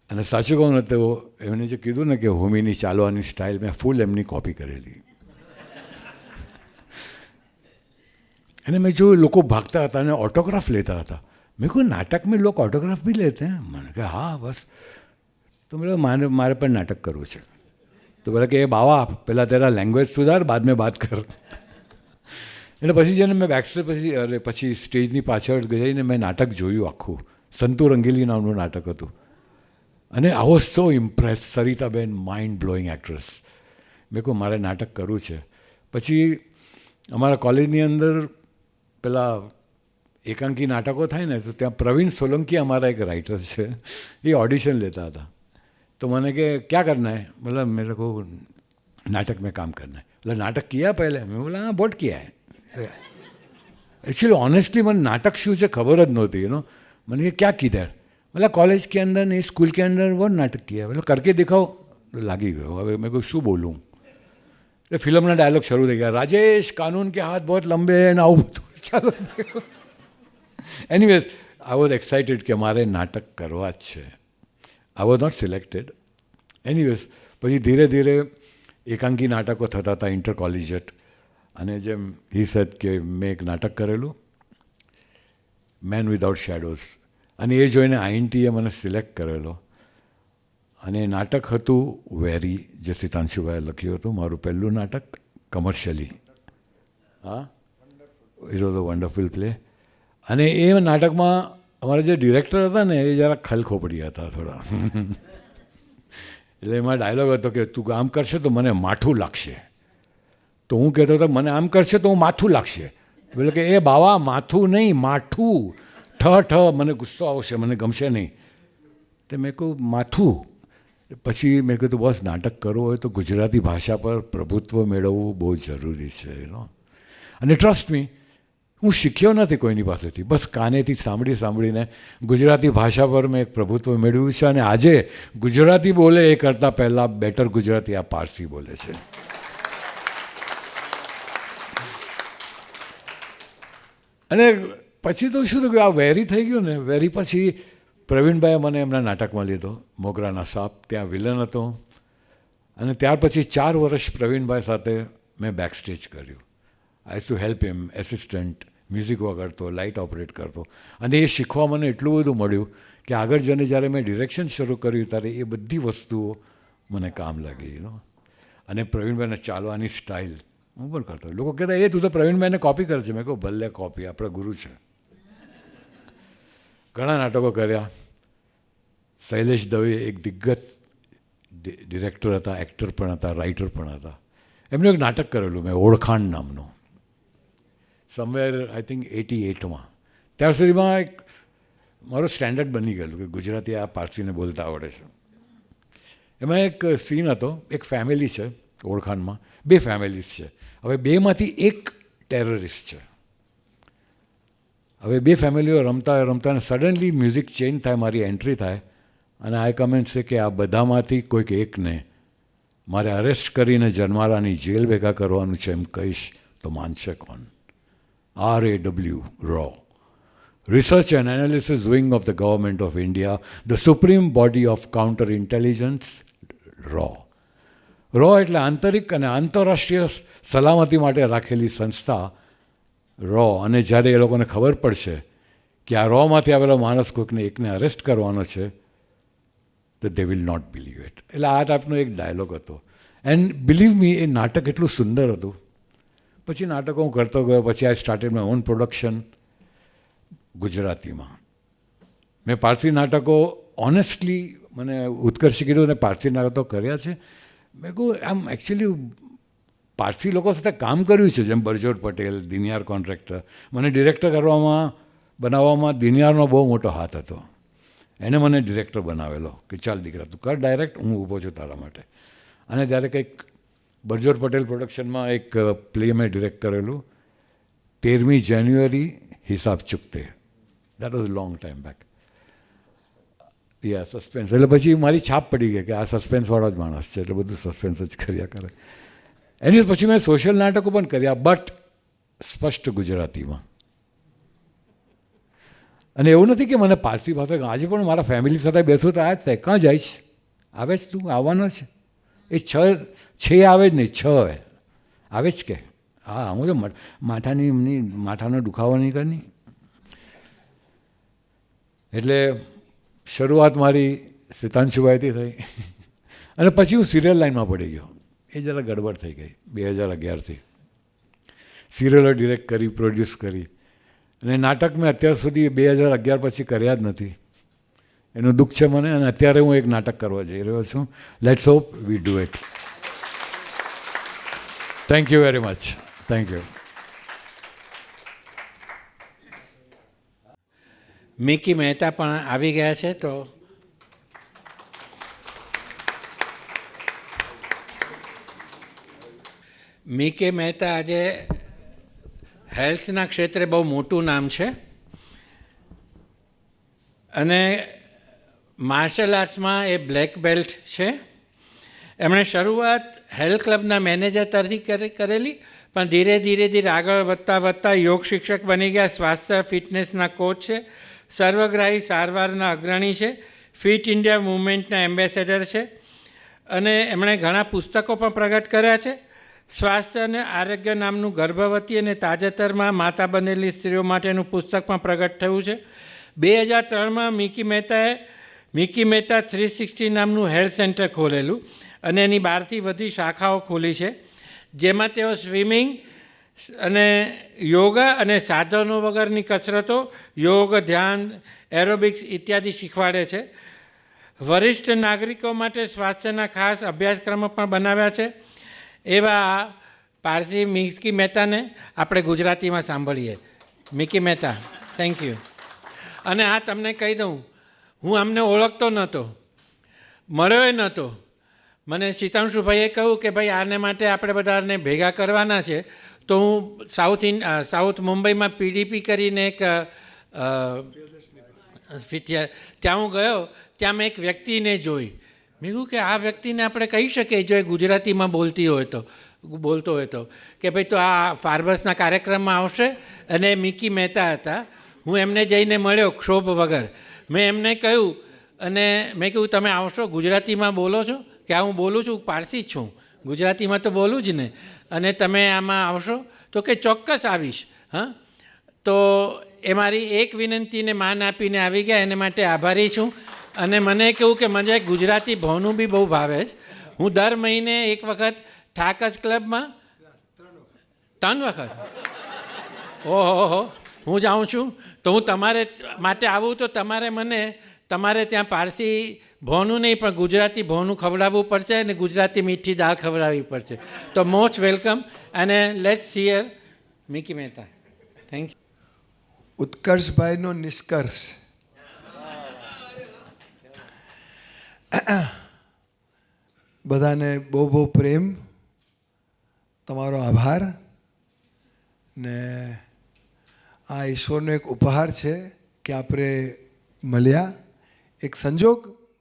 અને સાચું કહું ને તો એમને જે કીધું ને કે હોમીની ચાલવાની સ્ટાઇલ, મેં ફૂલ એમની કોપી કરેલી. અને મેં જોયું લોકો ભાગતા હતા અને ઓટોગ્રાફ લેતા હતા. મેં કહું નાટક મેં લોકો ऑटोग्राफ भी लेते हैं? मैंने कहा हाँ बस. तो मारे पर नाटक करવું છે. તો બોલે કે એ બાવા પહેલાં તેરા લેંગ્વેજ સુધાર, બાદ મેં બાત કર. એટલે પછી જેને મેં પછી સ્ટેજની પાછળ જઈને મેં નાટક જોયું આખું. સંતુ રંગીલી નામનું નાટક હતું. અને આઈ વોઝ સો ઇમ્પ્રેસ. સરિતાબેન માઇન્ડ બ્લોઈંગ એક્ટ્રેસ. મેં કહું મારે નાટક કરવું છે. પછી અમારા કોલેજની અંદર પેલા એકાંકી નાટકો થાય ને તો ત્યાં પ્રવીણ સોલંકી અમારા એક રાઇટર છે, એ ઓડિશન લેતા હતા. તો મને કે ક્યાં કરના है? मतलब मेरे को नाटक में काम करना है. मतलब नाटक किया पहले? मैं बोला हाँ बहुत किया है. एक्चुअली ऑनेस्टली મને નાટક શું છે ખબર જ નહોતી. મને કે क्या किधर? मतलब कॉलेज के अंदर नहीं, स्कूल के अंदर वो नाटक किया. मतलब करके दिखाओ. લાગી ગયો. હવે મેં કહું શું બોલું? એટલે ફિલ્મના ડાયલોગ શરૂ થઈ ગયા, રાજેશ કાનૂન કે હાથ બહુ લંબે ને આવું બધું ચાલો. એનીવેઝ આઈ વોઝ એક્સાઇટેડ કે મારે નાટક કરવા જ છે. I was not selected. Anyways પછી ધીરે ધીરે એકાંકી નાટકો થતા હતા ઇન્ટર કોલેજિયેટ. અને જેમ હી સેડ કે મેં એક નાટક કરેલું મેન વિધાઉટ શેડોઝ, અને એ જોઈને આઈએનટીએ મને સિલેક્ટ કરેલો. અને એ નાટક હતું વેરી, જે સિતાંશુભાઈએ લખ્યું હતું, મારું પહેલું નાટક કમર્શિયલી. હા, it was a wonderful play. અને એ નાટકમાં અમારા જે ડિરેક્ટર હતા ને એ જરા ખલખોપડી હતા થોડા. એટલે એમાં ડાયલોગ હતો કે તું આમ કરશે તો મને માઠું લાગશે. તો હું કહેતો હતો મને આમ કરશે તો હું માથું લાગશે. એટલે કે એ બાવા માથું નહીં માઠું, ઠ મને ગુસ્સો આવશે, મને ગમશે નહીં. તો મેં કહું માથું. પછી મેં કીધું બસ નાટક કરવું હોય તો ગુજરાતી ભાષા પર પ્રભુત્વ મેળવવું બહુ જરૂરી છે. અને ટ્રસ્ટ મી, હું શીખ્યો નથી કોઈની પાસેથી, બસ કાનેથી સાંભળીને ગુજરાતી ભાષા પર મેં એક પ્રભુત્વ મેળવ્યું છે. અને આજે ગુજરાતી બોલે એ કરતાં પહેલાં બેટર ગુજરાતી આ પારસી બોલે છે. અને પછી તો શું થયું, આ વેરી થઈ ગયું ને. વેરી પછી પ્રવીણભાઈએ મને એમના નાટકમાં લીધો, મોગરાના સાપ. ત્યાં વિલન હતો. અને ત્યાર પછી 4 વર્ષ પ્રવીણભાઈ સાથે મેં બેક સ્ટેજ કર્યું. I too help him, assistant, music વગાડતો, લાઇટ ઓપરેટ કરતો. અને એ શીખવા મને એટલું બધું મળ્યું કે આગળ જઈને જ્યારે મેં ડિરેક્શન શરૂ કર્યું ત્યારે એ બધી વસ્તુઓ મને કામ લાગી. અને પ્રવીણભાઈને ચાલવાની સ્ટાઇલ હું પણ કરતો. લોકો કહેતા એ તું તો પ્રવીણભાઈને કોપી કરે છે. મેં કહું ભલે કોપી, આપણા ગુરુ છે. ઘણા નાટકો કર્યા. શૈલેષ દવે એક દિગ્ગજ ડિરેક્ટર હતા, એક્ટર પણ હતા, રાઇટર પણ હતા. એમનું એક નાટક કરેલું મેં, ઓળખાણ નામનું, સમવેર આઈ થિંક 88માં. ત્યાર સુધીમાં એક મારું સ્ટેન્ડર્ડ બની ગયેલું કે ગુજરાતી આ પારસીને બોલતા આવડે છે. એમાં એક સીન હતો, એક ફેમિલી છે, ઓળખાણમાં 2 ફેમિલીઝ છે. હવે 2માંથી એક ટેરરિસ્ટ છે. હવે 2 ફેમિલીઓ રમતા રમતા સડનલી મ્યુઝિક ચેન્જ થાય, મારી એન્ટ્રી થાય અને આઈ કમેન્ટ છે કે આ બધામાંથી કોઈક એકને મારે અરેસ્ટ કરીને જન્મારાની જેલ ભેગા કરવાનું છે એમ કહીશ તો માનશે કોણ? RAW, RAW. Research and Analysis Wing of the Government of India, the supreme body of counterintelligence, RAW. RAW એટલે આંતરિક અને આંતરરાષ્ટ્રીય સલામતી માટે રાખેલી સંસ્થા RAW. અને જ્યારે એ લોકોને ખબર પડશે કે આ RAWમાંથી આવેલો માણસ કોઈકને એકને અરેસ્ટ કરવાનો છે તો they will not believe it. એટલે આ ટાઈપનો એક ડાયલોગ હતો. એન્ડ બિલીવ મી, એ નાટક એટલું સુંદર હતું. પછી નાટકો હું કરતો ગયો. પછી I started my own production ગુજરાતીમાં. મેં પારસી નાટકો ઓનેસ્ટલી મને ઉત્કર્ષે કીધું ને પારસી નાટકો કર્યા છે. મેં કહું આમ એકચ્યુઅલી પારસી લોકો સાથે કામ કર્યું છે, જેમ બરજોર પટેલ, દિનિયાર કોન્ટ્રાક્ટર. મને ડિરેક્ટર બનાવવામાં દિનિયારનો બહુ મોટો હાથ હતો. એને મને ડિરેક્ટર બનાવેલો કે ચાલ દીકરા તું કર ડાયરેક્ટ, હું ઊભો છું તારા માટે. અને ત્યારે કંઈક બરજોર પટેલ પ્રોડક્શનમાં એક પ્લે મેં ડિરેક્ટ કરેલું, 13મી જાન્યુઆરી હિસાબ ચૂકતે. That was long time back. Suspense એટલે પછી મારી છાપ પડી ગઈ કે આ સસ્પેન્સવાળો જ માણસ છે, એટલે બધું સસ્પેન્સ જ કર્યા કરે. એની પછી મેં સોશિયલ નાટકો પણ કર્યા, બટ સ્પષ્ટ ગુજરાતીમાં. અને એવું નથી કે મને પારસી ભાષા, આજે પણ મારા ફેમિલી સાથે બેસું તો આ જ થાય, કાં જઈશ, આવે જ તું, આવવાનો છે. એ છે આવે જ નહીં, આવે જ કે હા, હું તો માથાનો દુખાવો નહીં કરની. એટલે શરૂઆત મારી સિતાંશુભાઈથી થઈ અને પછી હું સિરિયલ લાઇનમાં પડી ગયો. એ જરા ગડબડ થઈ ગઈ 2011થી. સિરિયલો ડિરેક્ટ કરી, પ્રોડ્યુસ કરી અને નાટક મેં અત્યાર સુધી 2011 પછી કર્યા જ નથી. એનું દુઃખ છે મને. અને અત્યારે હું એક નાટક કરવા જઈ રહ્યો છું. Let's hope we do it. Thank you very much. Thank you. Mickey Mehta પણ આવી ગયા છે. તો મિકી મહેતા આજે હેલ્થના ક્ષેત્રે બહુ મોટું નામ છે અને માર્શલ આર્ટ્સમાં એ બ્લેક બેલ્ટ છે. એમણે શરૂઆત હેલ્થ ક્લબના મેનેજર તરીકે કરેલી, પણ ધીરે ધીરે આગળ વધતા યોગ શિક્ષક બની ગયા, સ્વાસ્થ્ય ફિટનેસના કોચ છે, સર્વગ્રાહી સારવારના અગ્રણી છે, ફિટ ઇન્ડિયા મૂવમેન્ટના એમ્બેસેડર છે અને એમણે ઘણા પુસ્તકો પણ પ્રગટ કર્યા છે. સ્વાસ્થ્ય અને આરોગ્ય નામનું ગર્ભવતી અને તાજેતરમાં માતા બનેલી સ્ત્રીઓ માટેનું પુસ્તક પણ પ્રગટ થયું છે. 2003માં મિકી મહેતા 360 નામનું હેલ્થ સેન્ટર ખોલેલું અને એની 12થી વધુ શાખાઓ ખોલી છે, જેમાં તેઓ સ્વિમિંગ અને યોગા અને સાધનો વગરની કસરતો, યોગ, ધ્યાન, એરોબિક્સ ઇત્યાદિ શીખવાડે છે. વરિષ્ઠ નાગરિકો માટે સ્વાસ્થ્યના ખાસ અભ્યાસક્રમો પણ બનાવ્યા છે. એવા પારસી મિકી મહેતાને આપણે ગુજરાતીમાં સાંભળીએ. Mickey Mehta, thank you. અને આ તમને કહી દઉં, હું આમને ઓળખતો નહોતો, મળ્યો નહોતો. મને સિતાંશુભાઈએ કહ્યું કે ભાઈ આને માટે આપણે બધાને ભેગા કરવાના છે. તો હું સાઉથ મુંબઈમાં PDP કરીને એક ત્યાં હું ગયો. ત્યાં મેં એક વ્યક્તિને જોઈ. મેં કહ્યું કે આ વ્યક્તિને આપણે કહી શકીએ જો એ ગુજરાતીમાં બોલતો હોય તો કે ભાઈ તો આ ફાર્મર્સના કાર્યક્રમમાં આવશે. અને મિકી મહેતા હતા. હું એમને જઈને મળ્યો ક્ષોભ વગર. મેં એમને કહ્યું અને મેં કહ્યું તમે આવશો, ગુજરાતીમાં બોલો છો? કે આ હું બોલું છું, પારસી જ છું, ગુજરાતીમાં તો બોલું જ ને. અને તમે આમાં આવશો? તો કે ચોક્કસ આવીશ. હા, તો એ મારી એક વિનંતીને માન આપીને આવી ગયા, એને માટે આભારી છું. અને મને કહ્યું કે મને ગુજરાતી ભાવનું બી બહુ ભાવે છે. હું દર મહિને એક વખત ઠાકસ ક્લબમાં 3 વખત ઓહો હું જાઉં છું. તો હું તમારે માટે આવું તો તમારે ત્યાં પારસી ભોનું નહીં પણ ગુજરાતી ભોનું ખવડાવવું પડશે અને ગુજરાતી મીઠી દાળ ખવડાવવી પડશે. તો મોસ્ટ વેલકમ અને let's hear Mickey Mehta. Thank you. ઉત્કર્ષભાઈનો નિષ્કર્ષ. બધાને બહુ પ્રેમ તમારો આભાર. ને આ ઈશ્વરનો એક ઉપહાર છે કે આપણે મળ્યા. એક સંજોગ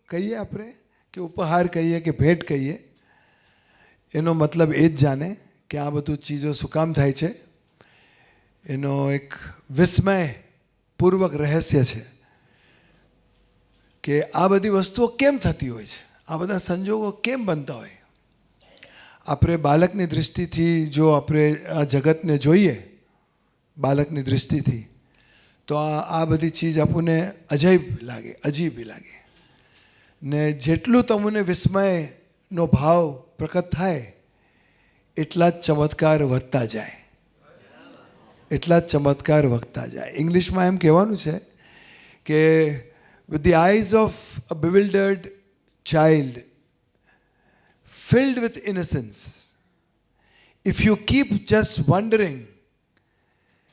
કહીએ આપણે કે ઉપહાર કહીએ કે ભેટ કહીએ, એનો મતલબ એ જ જાણે કે આ બધું ચીજો શું કામ થાય છે. એનો એક વિસ્મયપૂર્વક રહસ્ય છે કે આ બધી વસ્તુઓ કેમ થતી હોય છે, આ બધા સંજોગો કેમ બનતા હોય. આપણે બાળકની દૃષ્ટિથી જો આપણે આ જગતને જોઈએ બાળકની દૃષ્ટિથી, તો આ બધી ચીજ આપણને અજીબ લાગે. ને જેટલું તમને વિસ્મયનો ભાવ પ્રકટ થાય એટલા જ ચમત્કાર વધતા જાય, ઇંગ્લિશમાં એમ કહેવાનું છે કે with the eyes of a bewildered child filled with innocence, if you keep just wondering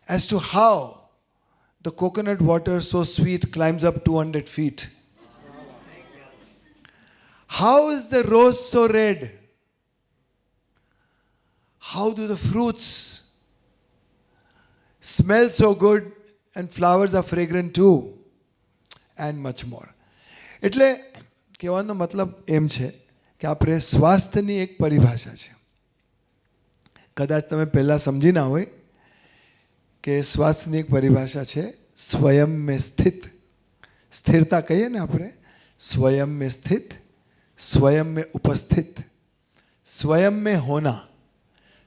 as to how the coconut water so sweet climbs up 200 feet, how is the rose so red, how do the fruits smell so good and flowers are fragrant too, and much more. એટલે કહેવાનો મતલબ એમ છે કે આપણે સ્વાસ્થ્યની એક પરિભાષા છે. કદાચ તમે પહેલાં સમજી ના હોય કે સ્વાસ્થ્યની એક પરિભાષા છે સ્વયં મેં સ્થિત. સ્થિરતા કહીએ ને આપણે, स्वयं में स्थित, स्वयं में उपस्थित, स्वयं में होना,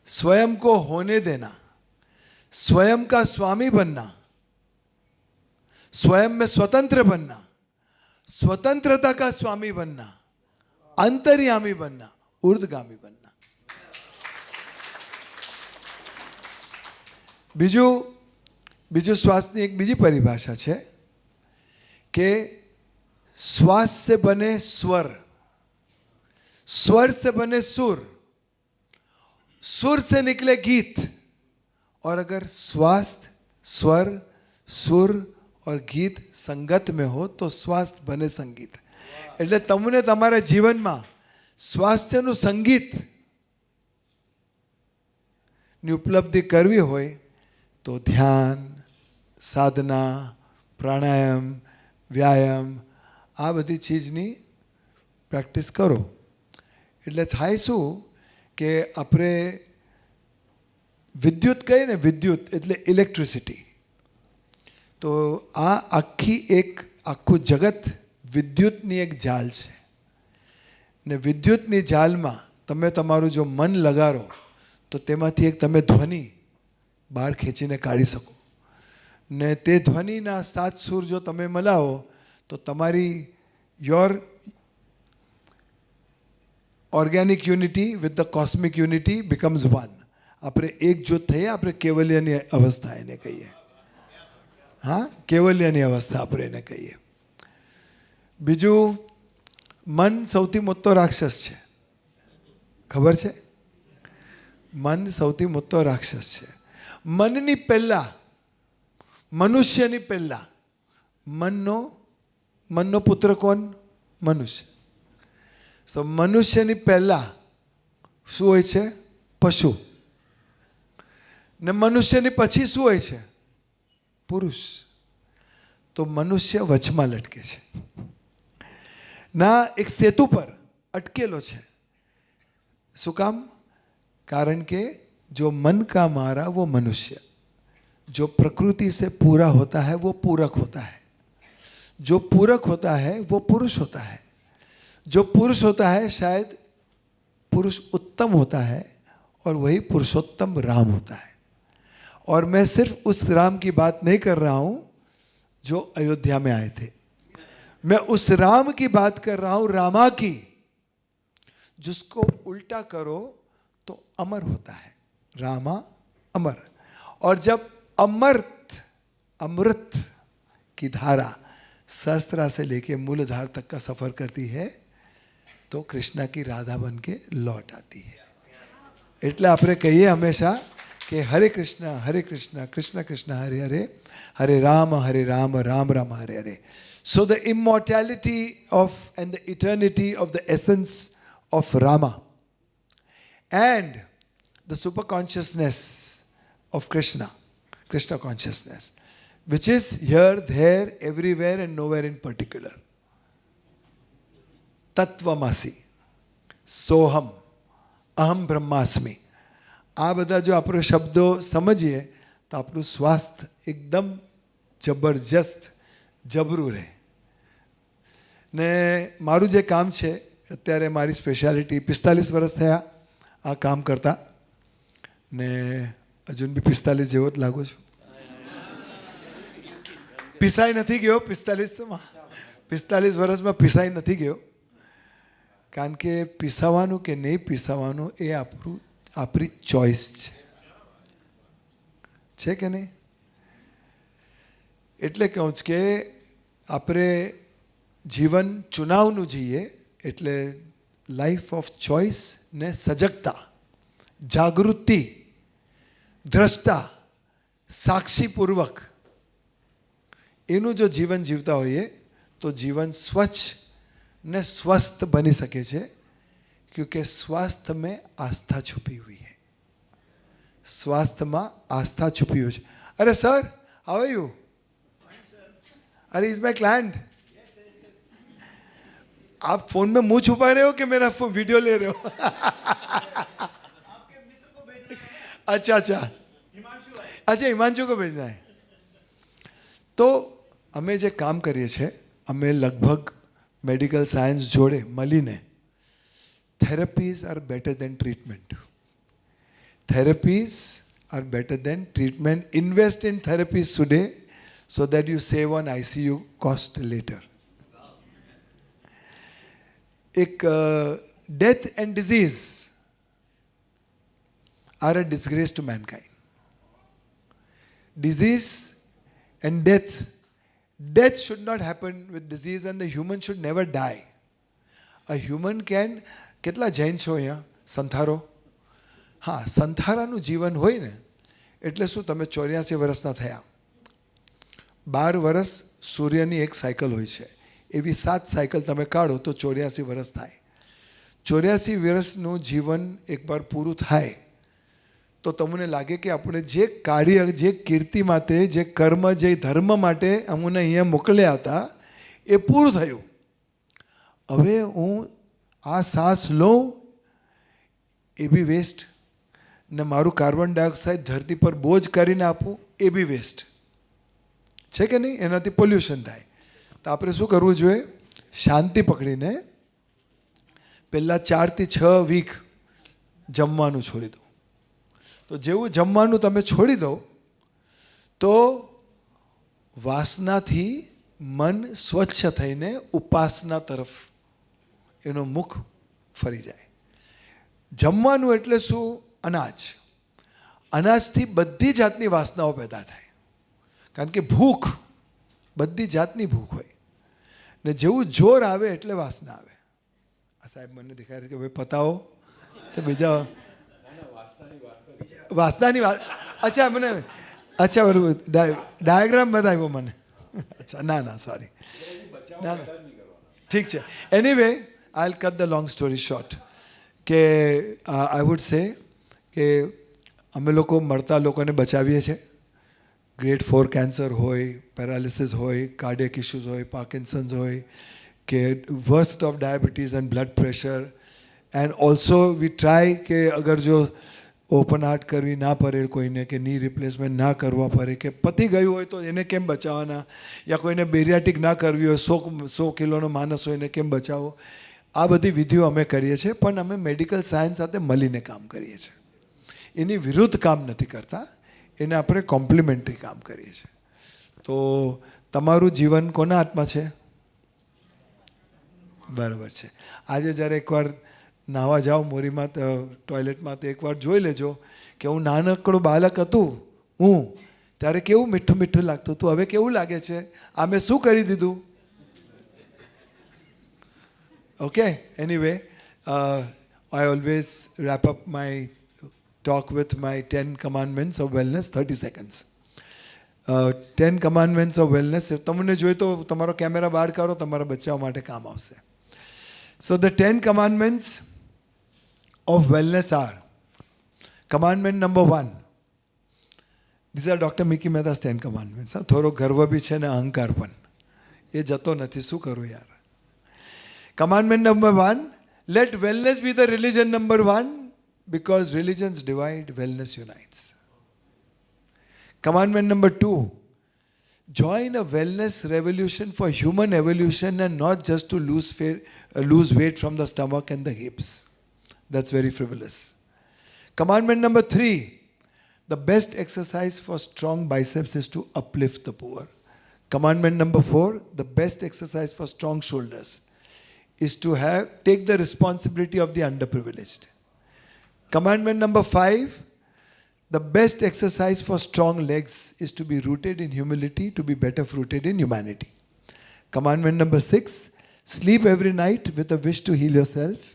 स्वयं को होने देना, स्वयं का स्वामी बनना, स्वयं में स्वतंत्र बनना, स्वतंत्रता का स्वामी बनना, अंतर्यामी बनना, ऊर्ध्वगामी बनना. બીજું શ્વાસની એક બીજી પરિભાષા છે કે श्वास से बने स्वर, स्वर से बने सुर, सुर से निकले गीत, और अगर स्वास्थ्य, स्वर, सुर और गीत संगत में हो तो स्वास्थ्य बने संगीत. એટલે તમને તમારા જીવનમાં સ્વાસ્થ્યનું સંગીત ની ઉપલબ્ધિ કરવી હોય તો ધ્યાન, સાધના, પ્રાણાયામ, વ્યાયામ આ બધી ચીજની પ્રેક્ટિસ કરો. એટલે થાય શું કે આપણે વિદ્યુત કહીએ ને, વિદ્યુત એટલે ઇલેક્ટ્રિસિટી. તો આ આખું જગત વિદ્યુતની એક જાલ છે ને વિદ્યુતની જાલમાં તમે તમારું જો મન લગાડો તો તેમાંથી એક તમે ધ્વનિ બહાર ખેંચીને કાઢી શકો ને તે ધ્વનિના 7 સૂર જો તમે મલાવો તો તમારી your organic unity with the cosmic unity becomes one. આપણે એકજૂથ થઈએ, આપણે કેવલ્યની અવસ્થા એને કહીએ. હા, કેવલ્યની અવસ્થા આપણે એને કહીએ. બીજું, મન સૌથી મોટો રાક્ષસ છે, ખબર છે? મન સૌથી મોટો રાક્ષસ છે. મનની પહેલાં, મનુષ્યની પહેલાં મનનો પુત્ર કોણ? મનુષ્ય. સો મનુષ્યની પહેલાં શું હોય છે? પશુ. ને મનુષ્યની પછી શું હોય છે? પુરુષ. તો મનુષ્ય વચમાં લટકે છે, ના એક સેતુ પર અટકેલો છે. શું કામ? કારણ કે जो मन का मारा वो मनुष्य, जो प्रकृति से पूरा होता है वो पूरक होता है, जो पूरक होता है वो पुरुष होता है, जो पुरुष होता है शायद पुरुष उत्तम होता है और वही पुरुषोत्तम राम होता है. और मैं सिर्फ उस राम की बात नहीं कर रहा हूँ जो अयोध्या में आए थे, मैं उस राम की बात कर रहा हूँ, रामा की, जिसको उल्टा करो तो अमर होता है. रामा अमर. और जब अमृत की धारा सहस्त्रा से लेके मूलधार तक का सफर करती है तो कृष्णा की राधा बन के लौट आती है. એટલે આપણે કહીએ હંમેશા કે હરે કૃષ્ણ કૃષ્ણ કૃષ્ણ હરે હરે, હરે રામ રામ રામ હરે હરે. So the immortality of and the eternity of the essence of Rama and the super consciousness of Krishna, Krishna consciousness, which is here, there, everywhere and nowhere in particular. Tattvamasi, Soham, Aham Brahmasmi. આ બધા જો આપણે શબ્દો સમજીએ તો આપણું સ્વાસ્થ્ય એકદમ જબરજસ્ત જબરું રહે. ને મારું જે કામ છે અત્યારે મારી સ્પેશિયાલિટી 45 વર્ષ થયા આ કામ કરતા ને હજુ બી 45 જેવો જ લાગુ છું. પીસાઈ નથી ગયો 45 વર્ષમાં પીસાઈ નથી ગયો, કારણ કે પીસાવાનું કે નહીં પીસાવાનું એ આપણી ચોઈસ છે કે નહીં? એટલે કહું છું કે આપણે જીવન ચુનાવનું જઈએ એટલે લાઈફ ઓફ ચોઈસ ને સજગતા, જાગૃતિ, દ્રષ્ટા, સાક્ષીપૂર્વક એનું જો જીવન જીવતા હોઈએ તો જીવન સ્વચ્છ ને સ્વસ્થ બની શકે છે, क्योंकि स्वास्थ्य में आस्था छुपी हुई है. स्वास्थ्य में आस्था छुपी हुई है. अरे सर, हाउ आर यू? अरे इज माई क्लाइंट. आप फोन में मुंह छुपा रहे हो कि मेरा वीडियो ले रहे हो? अच्छा अच्छा अच्छा, हिमांशु को भेजना है. तो અમે જે કામ કરીએ છીએ અમે લગભગ મેડિકલ સાયન્સ જોડે મળીને therapies are better than treatment. Therapies are better than treatment. Invest in therapies today so that you save on ICU cost later. Death and disease are a disgrace to mankind. Disease and death should not happen with disease, and the human should never die. A human can, કેટલા જૈન છો અહીંયા? સંથારો? હા, સંથારાનું જીવન હોય ને એટલે શું, તમે 84 વર્ષના થયા, 12 વર્ષ સૂર્યની એક સાયકલ હોય છે, એવી 7 સાયકલ તમે કાઢો તો 84 વર્ષ થાય. 84 વર્ષનું જીવન એકવાર પૂરું થાય તો તમને લાગે કે આપણે જે કાર્ય, જે કીર્તિ માટે, જે કર્મ, જે ધર્મ માટે અમને અહીંયા મોકલ્યા હતા એ પૂરું થયું. હવે હું આ શ્વાસ લઉં એ બી વેસ્ટ, ને મારું કાર્બન ડાયોક્સાઇડ ધરતી પર બોજ કરીને આપું એ બી વેસ્ટ છે કે નહીં? એનાથી પોલ્યુશન થાય. તો આપણે શું કરવું જોઈએ? શાંતિ પકડીને પહેલાં 4 થી 6 વીક જમવાનું છોડી દો. તો જેવું જમવાનું તમે છોડી દો તો વાસનાથી મન સ્વચ્છ થઈને ઉપાસના તરફ એનો મુખ ફરી જાય. જમવાનું એટલે શું? અનાજ. અનાજથી બધી જાતની વાસનાઓ પેદા થાય, કારણ કે ભૂખ, બધી જાતની ભૂખ હોય, ને જેવું જોર આવે એટલે વાસના આવે. આ સાહેબ મને દેખાય છે કે ભાઈ પતાવો તો બીજા વાસનાની વાત. અચ્છા, મને અચ્છા બરાબર ડાયાગ્રામ બતાવ્યો મને. અચ્છા, ના ના સોરી, ના ના ઠીક છે. Anyway, I'll cut the long story short. કે I would say કે અમે લોકો મળતા લોકોને બચાવીએ છીએ. ગ્રેડ 4 કેન્સર હોય, પેરાલિસિસ હોય, કાર્ડિયક ઇશ્યુઝ હોય, પાર્કિન્સન્સ હોય, કે worst of diabetes and blood pressure. And also V try કે અગર જો ઓપન હાર્ટ કરવી ના પડે કોઈને, કે ની રિપ્લેસમેન્ટ ના કરવા પડે, કે પતી ગયું હોય તો એને કેમ બચાવવાના, યા કોઈને બેરિયાટિક ના કરવી હોય, 100 કિલોનો માણસ હોય એને કેમ બચાવો. આ બધી વિધિઓ અમે કરીએ છીએ, પણ અમે મેડિકલ સાયન્સ સાથે મળીને કામ કરીએ છીએ. એની વિરુદ્ધ કામ નથી કરતા, એને આપણે કોમ્પ્લિમેન્ટરી કામ કરીએ છીએ. તો તમારું જીવન કોના હાથમાં છે? બરાબર છે. આજે જ્યારે એકવાર નાહવા જાઓ મોરીમાં, ટોયલેટમાં, તો એકવાર જોઈ લેજો કે હું નાનકડું બાળક હતું હું ત્યારે કેવું મીઠું મીઠું લાગતું હતું, હવે કેવું લાગે છે? આ મેં શું કરી દીધું? Okay, anyway, I always wrap up my talk with my 10 commandments of wellness, 30 seconds. 10 commandments of wellness. તમને જોઈએ તો તમારો કેમેરા બહાર કાઢો, તમારા બચ્ચાઓ માટે કામ આવશે. So the 10 commandments of wellness are: commandment number 1. These are doctor Mickey Mehta's 10 commandments. થોડો ગર્વ બી છે ને અહંકાર પણ. એ જતો નથી, શું કરું યાર. Commandment number 1, let wellness be the religion number 1, because religions divide, wellness unites. Commandment number 2, join a wellness revolution for human evolution and not just to lose weight from the stomach and the hips. That's very frivolous. Commandment number 3, the best exercise for strong biceps is to uplift the poor. Commandment number 4, the best exercise for strong shoulders is to take the responsibility of the underprivileged. Commandment number 5, the best exercise for strong legs is to be rooted in humility, to be better rooted in humanity. Commandment number 6, sleep every night with a wish to heal yourself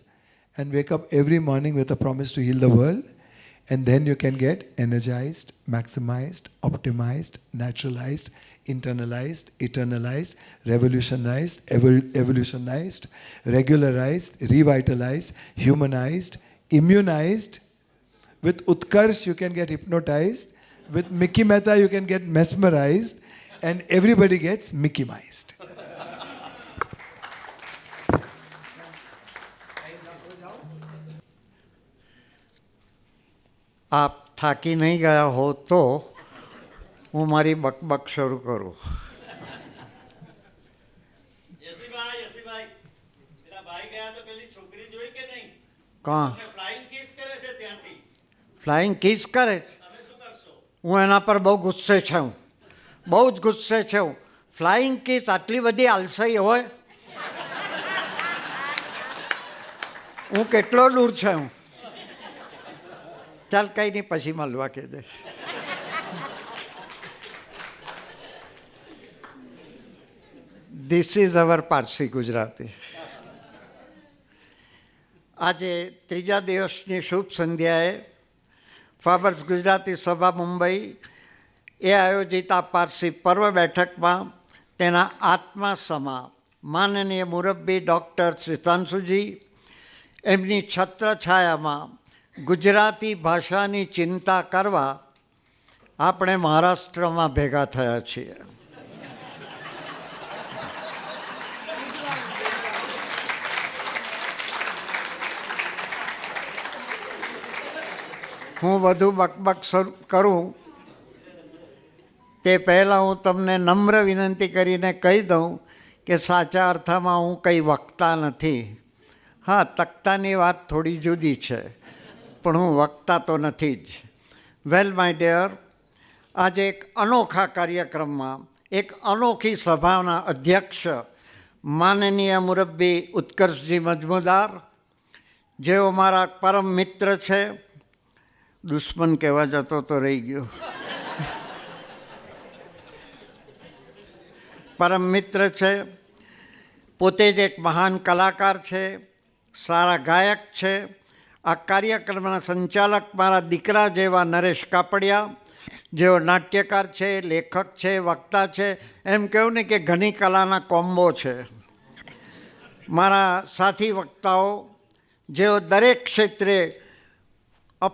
and wake up every morning with a promise to heal the world, and then you can get energized, maximized, optimized, naturalized, internalized, eternalized, revolutionized, evolutionized, regularized, revitalized, humanized, immunized. With Utkarsh, you can get hypnotized. With Mickey Mehta, you can get mesmerized. And everybody gets Mickey-mized. આપ થાકી નહીં ગયા હો તો હું મારી બકબક શરૂ કરું. યસીભાઈ, તેરા ભાઈ ગયા તો પેલી છોકરી જોઈ કે નહીં? કાં ફ્લાઇંગ કિસ કરે છે ત્યાંથી. ફ્લાઇંગ કિસ કરે છે? તમે શું કરશો? હું એના પર બહુ ગુસ્સે છું, બહુ જ ગુસ્સે છું. ફ્લાઇંગ કિસ આટલી બધી આલસાઈ હોય? હું કેટલો દૂર છું? ચાલ કંઈ નહીં, પછી મળવા કે દે. This is our Parsi Gujarati. આજે ત્રીજા દિવસની શુભ સંધ્યાએ ફાબર્સ ગુજરાતી સભા મુંબઈ એ આયોજિત આ પારસી પર્વ બેઠકમાં તેના આત્મા સમા માનનીય મુરબ્બી ડૉક્ટર સિતાંશુજી, એમની છત્રછાયામાં ગુજરાતી ભાષાની ચિંતા કરવા આપણે મહારાષ્ટ્રમાં ભેગા થયા છીએ. હું વધુ બકબક કરું તે પહેલાં હું તમને નમ્ર વિનંતી કરીને કહી દઉં કે સાચા અર્થમાં હું કંઈ વક્તા નથી. હા, તખ્તાની વાત થોડી જુદી છે, પણ હું વક્તા તો નથી જ. વેલ માય ડિયર, આજે એક અનોખા કાર્યક્રમમાં એક અનોખી સભાના અધ્યક્ષ માનનીય મુરબ્બી ઉત્કર્ષજી મજમુદાર, જેઓ મારા પરમ મિત્ર છે. દુશ્મન કહેવા જતો તો રહી ગયો. પરમ મિત્ર છે, પોતે જ એક મહાન કલાકાર છે, સારા ગાયક છે. આ કાર્યક્રમના સંચાલક મારા દીકરા જેવા નરેશ કાપડિયા, જેઓ નાટ્યકાર છે, લેખક છે, વક્તા છે, એમ કહું ને કે ઘણી કલાના કોમ્બો છે. મારા સાથી વક્તાઓ, જેઓ દરેક ક્ષેત્રે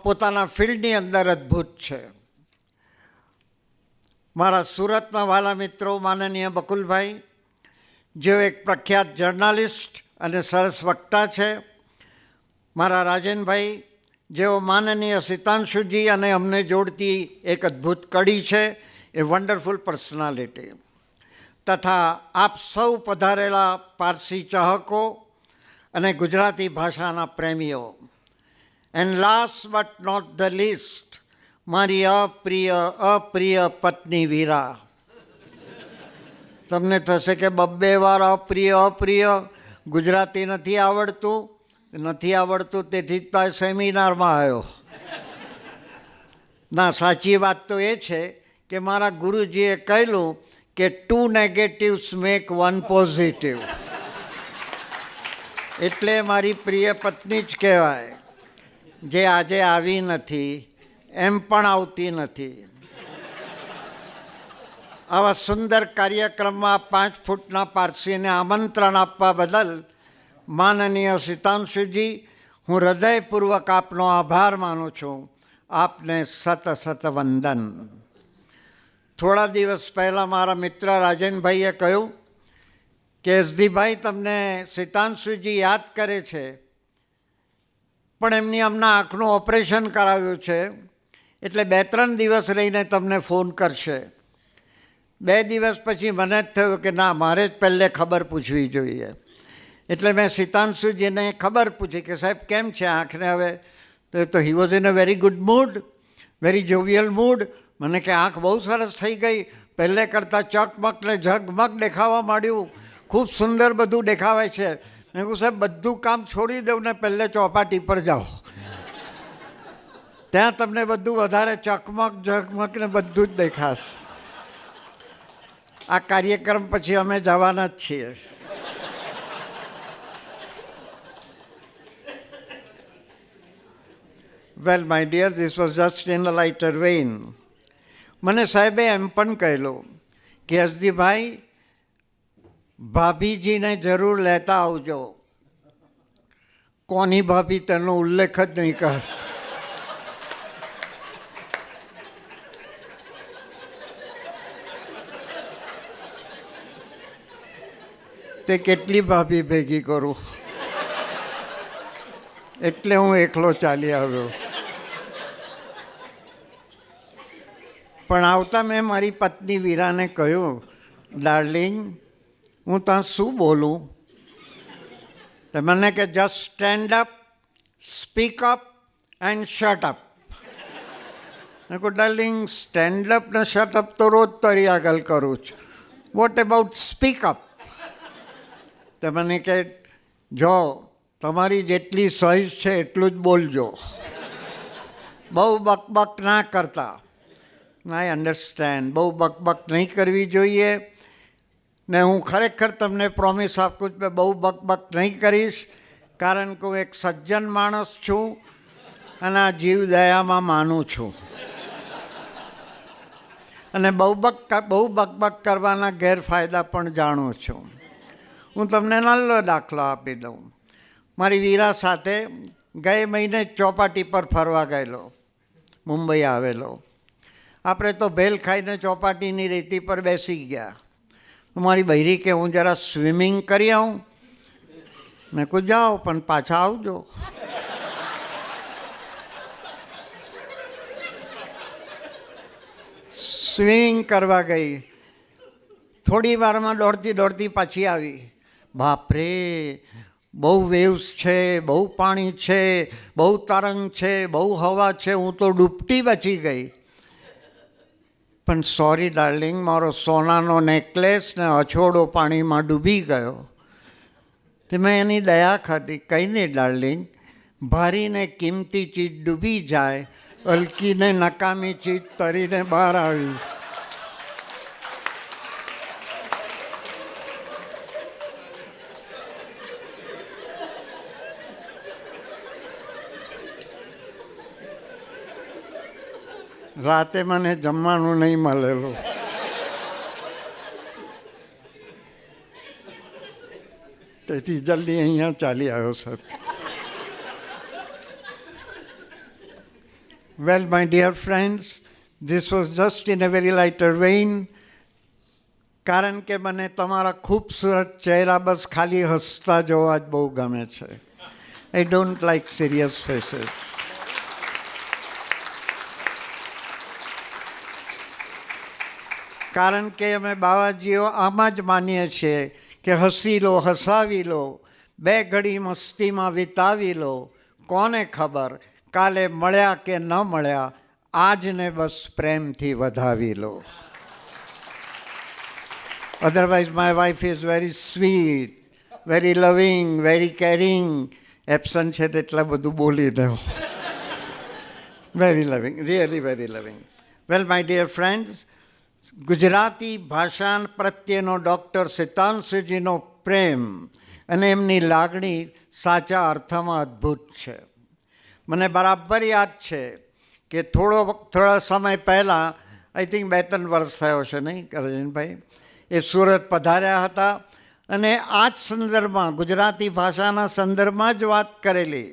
પોતાના ફિલ્ડની અંદર અદ્ભુત છે. મારા સુરતના વાલા મિત્રો માનનીય બકુલભાઈ, જેઓ એક પ્રખ્યાત જર્નાલિસ્ટ અને સરસ વક્તા છે. મારા રાજનભાઈ, જેઓ માનનીય સિતાંશુજી અને અમને જોડતી એક અદ્ભુત કડી છે, એ વન્ડરફુલ પર્સનાલિટી. તથા આપ સૌ પધારેલા પારસી ચાહકો અને ગુજરાતી ભાષાના પ્રેમીઓ. And last but not the least, મારી અપ્રિય પત્ની વીરા. તમને થશે કે બબ્બે વાર અપ્રિય ગુજરાતી નથી આવડતું તેથી તો સેમિનારમાં આવ્યો. ના, સાચી વાત તો એ છે કે મારા ગુરુજીએ કહેલું કે 2 નેગેટિવ્સ મેક 1 પોઝિટિવ. એટલે મારી પ્રિય પત્ની જ કહેવાય, જે આજે આવી નથી, એમ પણ આવતી નથી. આવા સુંદર કાર્યક્રમમાં 5 ફૂટના પારસીને આમંત્રણ આપવા બદલ માનનીય સિતાંશુજી, હું હૃદયપૂર્વક આપનો આભાર માનું છું આપને સત સત વંદન. થોડા દિવસ પહેલાં મારા મિત્ર રાજનભાઈએ કહ્યું કે એસડીભાઈ તમને સિતાંશુજી યાદ કરે છે, પણ એમની હમણાં આંખનું ઓપરેશન કરાવ્યું છે એટલે 2-3 દિવસ રહીને તમને ફોન કરશે. 2 દિવસ પછી મને જ થયું કે ના, મારે જ પહેલે ખબર પૂછવી જોઈએ. એટલે મેં સિતાંશુજીને ખબર પૂછી કે સાહેબ કેમ છે આંખને હવે? તો he was in a very good mood, very jovial mood. મને કે આંખ બહુ સરસ થઈ ગઈ, પહેલે કરતાં ચકમક ને ઝગમગ દેખાવા માંડ્યું, ખૂબ સુંદર બધું દેખાવે છે. મેં કહ્યું સાહેબ બધું કામ છોડી દઉં ને પહેલે ચોપાટી પર જાઓ, ત્યાં તમને બધું વધારે ચકમક ઝગમગ ને બધું જ દેખાશે. આ કાર્યક્રમ પછી અમે જવાના જ છીએ. Well my dear, this was just in a lighter vein. મને સાહેબે એમ પણ કહેલું કે એસડીભાઈ, ભાભીજીને જરૂર લેતા આવજો. કોની ભાભી તેનો ઉલ્લેખ જ નહીં કર. તે કેટલી ભાભી ભેગી કરું, એટલે હું એકલો ચાલી આવ્યો. પણ આવતા મેં મારી પત્ની વીરાને કહ્યું, ડાર્લિંગ, હું ત્યાં શું બોલું? તો મને કે just stand up, speak up and shut up. મેં કહું ડાર્લિંગ, સ્ટેન્ડ અપ ને શટ અપ તો રોજ તારી આગળ કરું છું, વોટ અબાઉટ સ્પીક અપ? તો મને કે જો તમારી જેટલી સાઈઝ છે એટલું જ બોલજો, બહુ બકબક ના કરતા. આઈ અન્ડરસ્ટેન્ડ, બહુ બકબક નહીં કરવી જોઈએ ને હું ખરેખર તમને પ્રોમિસ આપું છું કે બહુ બકબક નહીં કરીશ, કારણ કે હું એક સજ્જન માણસ છું અને આ જીવ દયામાં માનું છું. અને બહુ બકબક કરવાના ગેરફાયદા પણ જાણું છું. હું તમને નાનો દાખલો આપી દઉં. મારી વીરા સાથે ગયે મહિને ચોપાટી પર ફરવા ગયેલો, મુંબઈ આવેલો. આપણે તો ભેલ ખાઈને ચોપાટીની રેતી પર બેસી ગયા. મારી બૈરી કે હું જરા સ્વિમિંગ કરી આવું. મેં કહું જાઓ, પણ પાછા આવજો. સ્વિમિંગ કરવા ગઈ, થોડી વારમાં દોડતી પાછી આવી. બાપરે, બહુ વેવ્સ છે, બહુ પાણી છે, બહુ તરંગ છે, બહુ હવા છે, હું તો ડૂબતી બચી ગઈ. પણ સોરી ડાર્લિંગ, મારો સોનાનો નેકલેસ ને અછોડો પાણીમાં ડૂબી ગયો. તે મેં એની દયા ખાધી. કંઈ નહીં ડાર્લિંગ, ભારીને કિંમતી ચીજ ડૂબી જાય, હલકીને નકામી ચીજ તરીને બહાર આવી. રાતે મને જમવાનું નહીં મળેલું. તેથી જલ્દી અહીંયા ચાલી આવ્યો sir. Well my dear friends, this was just in a very lighter vein. કારણ કે મને તમારા ખૂબસૂરત ચહેરા બસ ખાલી હસતા જોવા જ બહુ ગમે છે. I don't like serious faces. કારણ કે અમે બાવાજીઓ આમાં જ માનીએ છીએ કે હસી લો, હસાવી લો, 2 ઘડી મસ્તીમાં વિતાવી લો. કોને ખબર કાલે મળ્યા કે ન મળ્યા, આજને બસ પ્રેમથી વધાવી લો. Otherwise my wife is very sweet, very loving, very caring. Absent છે તેટલા બધું બોલી દો. વેરી લવિંગ, રિયલી વેરી લવિંગ. વેલ માય ડિયર ફ્રેન્ડ્સ, ગુજરાતી ભાષા પ્રત્યેનો ડૉક્ટર સિતાંશુજીનો પ્રેમ અને એમની લાગણી સાચા અર્થમાં અદ્ભુત છે. મને બરાબર યાદ છે કે થોડા સમય પહેલાં, આઈ થિંક 2-3 વર્ષ થયો છે નહીં કરજનભાઈ, એ સુરત પધાર્યા હતા અને આ જ સંદર્ભમાં, ગુજરાતી ભાષાના સંદર્ભમાં જ વાત કરેલી.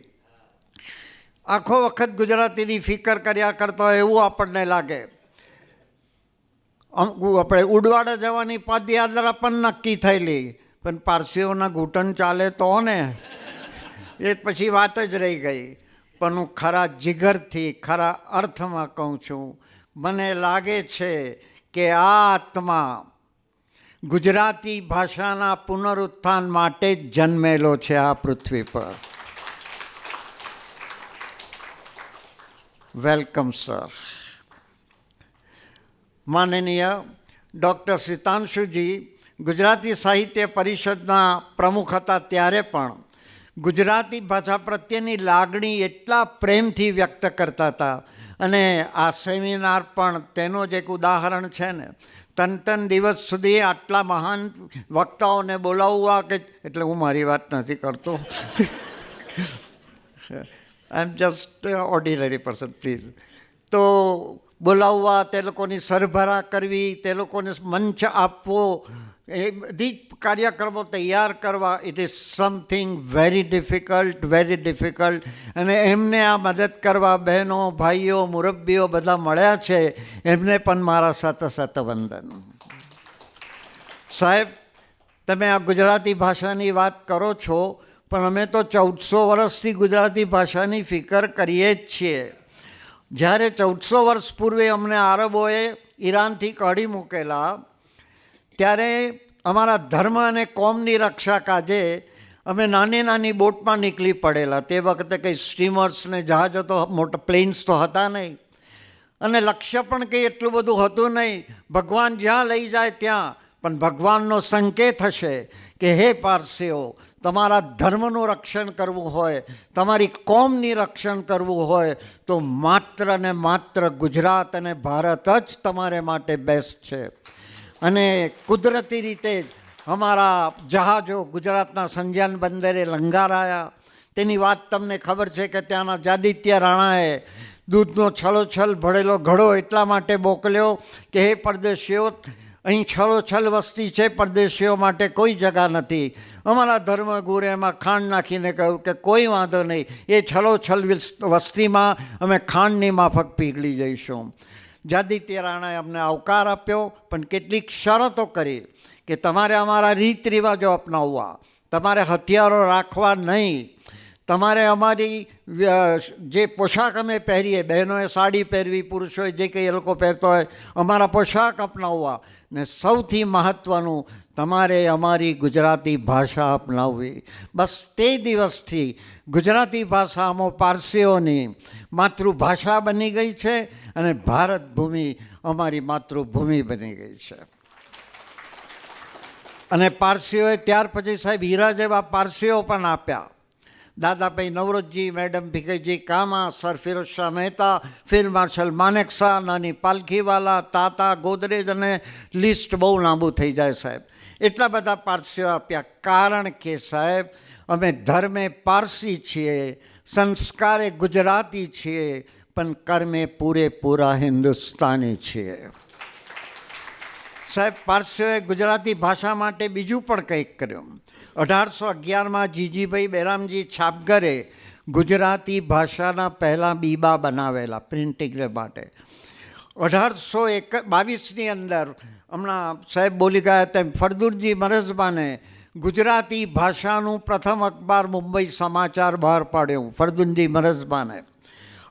આખો વખત ગુજરાતીની ફિકર કર્યા કરતા હોય એવું આપણને લાગે. આપણે ઉડવાડા જવાની પદયાત્રા પણ નક્કી થયેલી, પણ પારસીઓના ઘૂંટણ ચાલે તો ને એ પછી વાત જ રહી ગઈ. પણ હું ખરા જીગરથી ખરા અર્થમાં કહું છું, મને લાગે છે કે આ આત્મા ગુજરાતી ભાષાના પુનરુત્થાન માટે જ જન્મેલો છે આ પૃથ્વી પર. Welcome sir. માનનીય ડૉક્ટર સિતાંશુજી ગુજરાતી સાહિત્ય પરિષદના પ્રમુખ હતા ત્યારે પણ ગુજરાતી ભાષા પ્રત્યેની લાગણી એટલા પ્રેમથી વ્યક્ત કરતા હતા. અને આ સેમિનાર પણ તેનું જ એક ઉદાહરણ છે ને. ત્રણ દિવસ સુધી આટલા મહાન વક્તાઓને બોલાવવા કે, એટલે હું મારી વાત નથી કરતો, I am just ordinary person please. તો બોલાવવા, તે લોકોની સરભરા કરવી, તે લોકોને મંચ આપવો, એ બધી જ કાર્યક્રમો તૈયાર કરવા, it is something very difficult. અને એમને આ મદદ કરવા બહેનો, ભાઈઓ, મુરબ્બીઓ બધા મળ્યા છે, એમને પણ મારા સતત વંદન. સાહેબ, તમે આ ગુજરાતી ભાષાની વાત કરો છો, પણ અમે તો 1400 વર્ષથી ગુજરાતી ભાષાની ફિકર કરીએ જ છીએ. જ્યારે 1400 વર્ષ પૂર્વે અમને આરબોએ ઈરાનથી કાઢી મૂકેલા, ત્યારે અમારા ધર્મ અને કોમની રક્ષા કાજે અમે નાની બોટમાં નીકળી પડેલા. તે વખતે કંઈ સ્ટીમર્સ ને જહાજો તો મોટા પ્લેન્સ તો હતા નહીં, અને લક્ષ્ય પણ કંઈ એટલું બધું હતું નહીં. ભગવાન જ્યાં લઈ જાય ત્યાં, પણ ભગવાનનો સંકેત હશે કે હે પારસીઓ, તમારા ધર્મનું રક્ષણ કરવું હોય, તમારી કોમની રક્ષણ કરવું હોય, તો માત્ર ને માત્ર ગુજરાત અને ભારત જ તમારે માટે બેસ્ટ છે. અને કુદરતી રીતે જ અમારા જહાજો ગુજરાતના સંજાન બંદરે લંગારાયા. તેની વાત તમને ખબર છે કે ત્યાંના જાદિત્ય રાણાએ દૂધનો છલોછલ ભરેલો ઘડો એટલા માટે મોકલ્યો કે હે પરદેશીઓ, અહીં છલોછલ વસ્તી છે, પરદેશીઓ માટે કોઈ જગા નથી. અમારા ધર્મગુરુએ એમાં ખાંડ નાખીને કહ્યું કે કોઈ વાંધો નહીં, એ છલોછલ વસ્તીમાં અમે ખાંડની માફક પીગળી જઈશું. જાદિત્ય રાણાએ અમને આવકાર આપ્યો, પણ કેટલીક શરતો કરી કે તમારે અમારા રીત રિવાજો અપનાવવા, તમારે હથિયારો રાખવા નહીં, તમારે અમારી જે પોશાક અમે પહેરીએ, બહેનોએ સાડી પહેરવી, પુરુષોએ જે કંઈ એ લોકો પહેરતો હોય, અમારા પોશાક અપનાવવા, ને સૌથી મહત્ત્વનું, તમારે અમારી ગુજરાતી ભાષા અપનાવવી. બસ તે દિવસથી ગુજરાતી ભાષા અમો પારસીઓની માતૃભાષા બની ગઈ છે, અને ભારત ભૂમિ અમારી માતૃભૂમિ બની ગઈ છે. અને પારસીઓએ ત્યાર પછી સાહેબ હીરા જેવા પારસીઓ પણ આપ્યા. Dadabhai Naoroji, madam Bhikaiji Cama, sir Firoz Shah Mehta, field marshal Manekshaw, Nani Palkhivala, તાતા, ગોદરેજ, અને લિસ્ટ બહુ લાંબુ થઈ જાય સાહેબ. એટલા બધા પારસીઓ આપ્યા, કારણ કે સાહેબ અમે ધર્મે પારસી છીએ, સંસ્કારે ગુજરાતી છીએ, પણ કર્મે પૂરેપૂરા હિન્દુસ્તાની છીએ. સાહેબ, પારસીઓએ ગુજરાતી ભાષા માટે બીજું પણ કંઈક કર્યું. 1811માં જીજીભાઈ બેરામજી છાપગરે ગુજરાતી ભાષાના પહેલાં બીબા બનાવેલા પ્રિન્ટિંગ માટે. 1822ની અંદર હમણાં સાહેબ બોલી ગયા તેમ ફરદુનજી મરઝબાને ગુજરાતી ભાષાનું પ્રથમ અખબાર મુંબઈ સમાચાર બહાર પાડ્યું, ફરદુનજી મરઝબાને.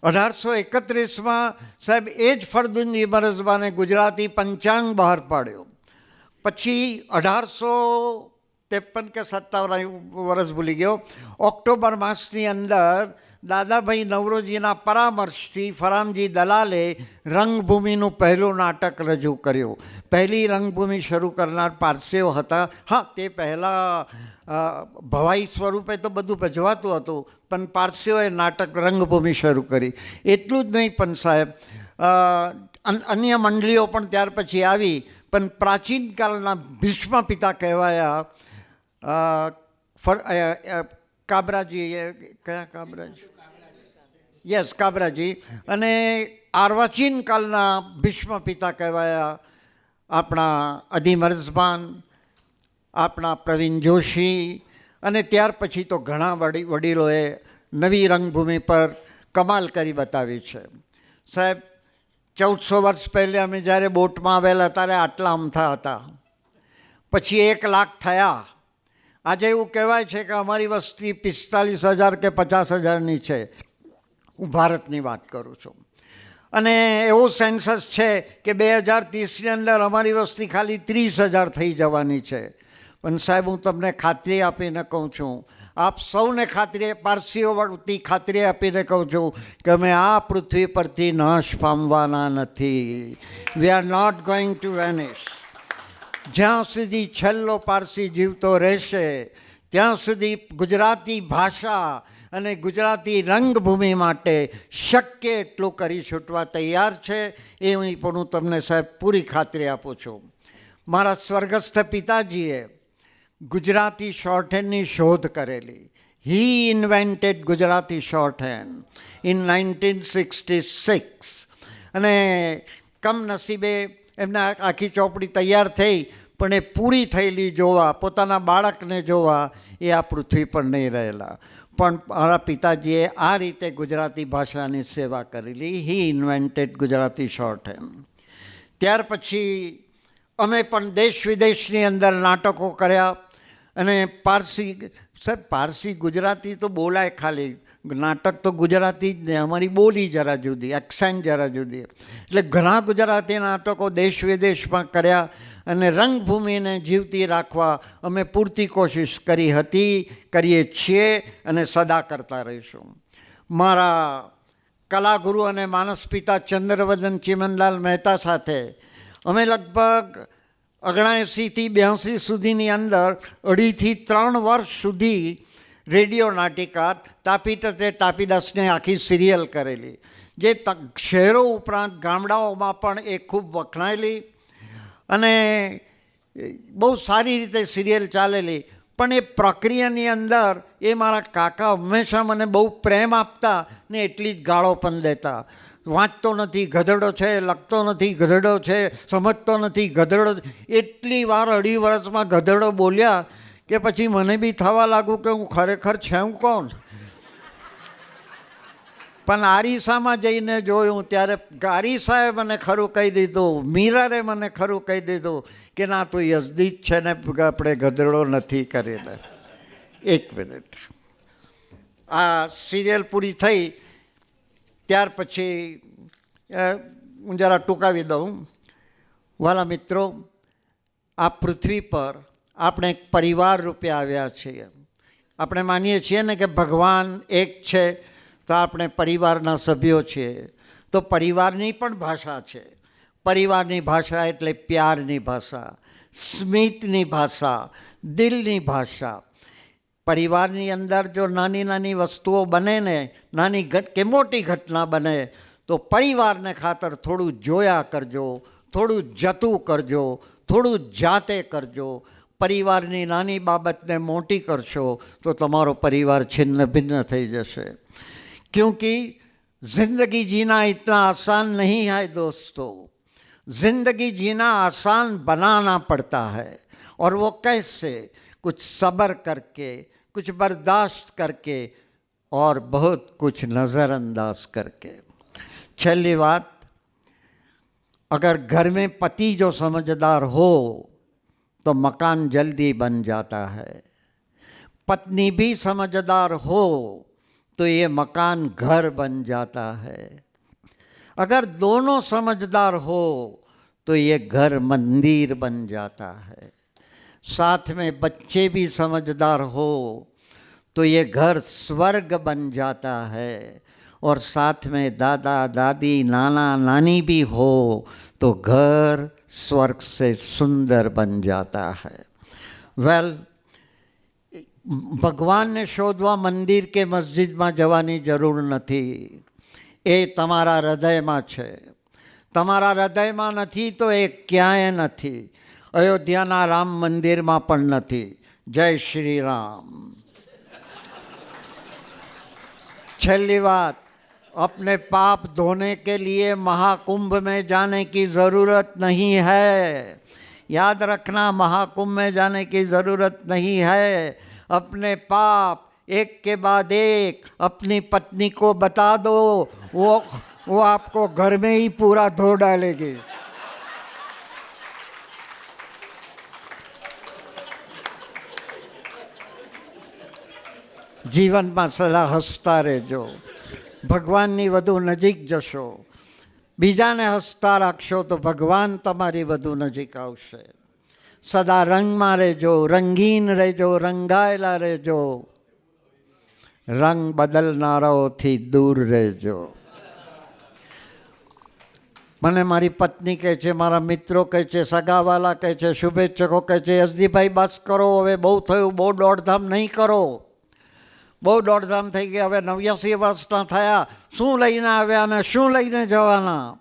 1831માં સાહેબ એ જ ફરદુનજી મરઝબાને ગુજરાતી પંચાંગ બહાર પાડ્યું. પછી 1853 કે 57 વર્ષ ભૂલી ગયો, ઓક્ટોબર માસની અંદર દાદાભાઈ નવરોજીના પરામર્શથી ફરામજી દલાલે રંગભૂમિનું પહેલું નાટક રજૂ કર્યું. પહેલી રંગભૂમિ શરૂ કરનાર પારસીઓ હતા. હા, તે પહેલાં ભવાઈ સ્વરૂપે તો બધું ભજવાતું હતું, પણ પારસીઓએ નાટક રંગભૂમિ શરૂ કરી. એટલું જ નહીં, પણ સાહેબ અન્ય મંડળીઓ પણ ત્યાર પછી આવી, પણ પ્રાચીન કાળના ભીષ્મ પિતા કહેવાયા કાબરાજી, કયા કાબરાજી? યસ, કાબરાજી. અને અર્વાચીન કાળના ભીષ્મ પિતા કહેવાયા આપણા અદી મરઝબાન, આપણા પ્રવીણ જોશી, અને ત્યાર પછી તો ઘણા વડીલોએ નવી રંગભૂમિ પર કમાલ કરી બતાવી છે. સાહેબ, 1400 વર્ષ પહેલે અમે જ્યારે બોટમાં આવેલા ત્યારે આટલા અમથા હતા, પછી 1 લાખ થયા. આજે એવું કહેવાય છે કે અમારી વસ્તી 45,000 કે 50,000ની છે. હું ભારતની વાત કરું છું. અને એવું સેન્સસ છે કે 2030ની અંદર અમારી વસ્તી ખાલી 30,000 થઈ જવાની છે. પણ સાહેબ, હું તમને ખાતરી આપીને કહું છું, આપ સૌને ખાતરી, પારસીઓ વતી ખાતરી આપીને કહું છું કે અમે આ પૃથ્વી પરથી નાશ પામવાના નથી. We are not going to vanish. જ્યાં સુધી છેલ્લો પારસી જીવતો રહેશે ત્યાં સુધી ગુજરાતી ભાષા અને ગુજરાતી રંગભૂમિ માટે શક્ય એટલું કરી છૂટવા તૈયાર છે. એની પણ હું તમને સાહેબ પૂરી ખાતરી આપું છું. મારા સ્વર્ગસ્થ પિતાજીએ ગુજરાતી શોર્ટહેન્ડની શોધ કરેલી. હી ઇન્વેન્ટેડ ગુજરાતી શોર્ટહેન્ડ ઇન 1966. અને કમનસીબે એમને આખી ચોપડી તૈયાર થઈ, પણ એ પૂરી થયેલી જોવા, પોતાના બાળકને જોવા એ આ પૃથ્વી પર નહીં રહેલા. પણ મારા પિતાજીએ આ રીતે ગુજરાતી ભાષાની સેવા કરેલી. હી ઇન્વેન્ટેડ ગુજરાતી શોર્ટહેન્ડ. ત્યાર પછી અમે પણ દેશ વિદેશની અંદર નાટકો કર્યા. અને પારસી, સાહેબ પારસી ગુજરાતી તો બોલાય ખાલી, નાટક તો ગુજરાતી જ ને, અમારી બોલી જરા જુદી, એક્સેન્ટ જરા જુદી. એટલે ઘણા ગુજરાતી નાટકો દેશ વિદેશમાં કર્યા. અને રંગભૂમિને જીવતી રાખવા અમે પૂરતી કોશિશ કરી હતી, કરીએ છીએ અને સદા કરતા રહીશું. મારા કલાગુરુ અને માનસ પિતા ચંદ્રવદન ચિમનલાલ મહેતા સાથે અમે લગભગ 79થી 82 સુધીની અંદર 2.5 થી 3 વર્ષ સુધી રેડિયો નાટિકા તાપી તતે તાપીદાસને આખી સિરિયલ કરેલી, જે શહેરો ઉપરાંત ગામડાઓમાં પણ એ ખૂબ વખણાયેલી અને બહુ સારી રીતે સિરિયલ ચાલેલી. પણ એ પ્રક્રિયાની અંદર એ મારા કાકા હંમેશા મને બહુ પ્રેમ આપતા ને એટલી જ ગાળો પણ દેતા. વાંચતો નથી ગધેડો છે, લખતો નથી ગધેડો છે, સમજતો નથી ગધેડો. એટલી વાર 2.5 વર્ષમાં ગધેડો બોલ્યા કે પછી મને બી થવા લાગ્યું કે હું ખરેખર છું કોણ. પણ આરીસામાં જઈને જોયું ત્યારે આરીસાએ મને ખરું કહી દીધું, મિરરે મને ખરું કહી દીધું કે ના, તું યઝદી જ છે ને આપણે ગધેડો નથી કરેલો. 1 મિનિટ. આ સિરિયલ પૂરી થઈ ત્યાર પછી હું જરા ટૂંકાવી દઉં. વાલા મિત્રો, આ પૃથ્વી પર આપણે એક પરિવાર રૂપે આવ્યા છીએ. આપણે માનીએ છીએ ને કે ભગવાન એક છે, તો આપણે પરિવારના સભ્યો છીએ. તો પરિવારની પણ ભાષા છે. પરિવારની ભાષા એટલે પ્યારની ભાષા, સ્મિતની ભાષા, દિલની ભાષા. પરિવારની અંદર જો નાની નાની વસ્તુઓ બને ને, નાની કે મોટી ઘટના બને, તો પરિવારને ખાતર થોડું જોયા કરજો, થોડું જતું કરજો, થોડું જાતે કરજો. પરિવારની નાની બાબતને મોટી કરશો તો તમારો પરિવાર छिन्न भिन्न થઈ જશે. क्योंकि ज़िंदगी जीना इतना आसान नहीं है दोस्तों. ज़िंदगी जीना आसान बनाना पड़ता है. और वो कैसे? कुछ सब्र करके, कुछ बर्दाश्त करके और बहुत कुछ नज़रअंदाज करके. छेल्ली बात, अगर घर में पति जो समझदार हो तो मकान जल्दी बन जाता है. पत्नी भी समझदार हो तो ये मकान घर बन जाता है. अगर दोनों समझदार हो तो ये घर मंदिर बन जाता है. साथ में बच्चे भी समझदार हो तो ये घर स्वर्ग बन जाता है. और साथ में दादा दादी नाना नानी भी हो तो घर स्वर्ग से सुंदर बन जाता है. वेल, ભગવાનને શોધવા મંદિર કે મસ્જિદમાં જવાની જરૂર નથી. એ તમારા હૃદયમાં છે. તમારા હૃદયમાં નથી તો એ ક્યાંય નથી. અયોધ્યાના રામ મંદિરમાં પણ નથી. જય શ્રી રામ. છેલ્લી વાત, अपने पाप धोने के लिए महाकुंभ में जाने की ज़रूरत नहीं है. याद रखना, महाकुंभ में जाने की ज़रूरत नहीं है. अपने पाप एक के बाद एक अपनी पत्नी को बता दो, वो आपको घर में ही पूरा धो डालेगी। જીવનમાં સદા હસતા રહેજો, ભગવાનની વધુ નજીક જશો. બીજાને હસતા રાખશો તો ભગવાન તમારી વધુ નજીક આવશે. સદા રંગમાં રહેજો, રંગીન રહેજો, રંગાયેલા રહેજો. રંગ બદલનારાઓથી દૂર રહેજો. મને મારી પત્ની કહે છે, મારા મિત્રો કહે છે, સગાવાલા કહે છે, શુભેચ્છકો કહે છે, યસદીભાઈ બસ કરો, હવે બહુ થયું, બહુ દોડધામ નહીં કરો, બહુ દોડધામ થઈ ગઈ, હવે 89 વર્ષના થયા, શું લઈને આવ્યા અને શું લઈને જવાના?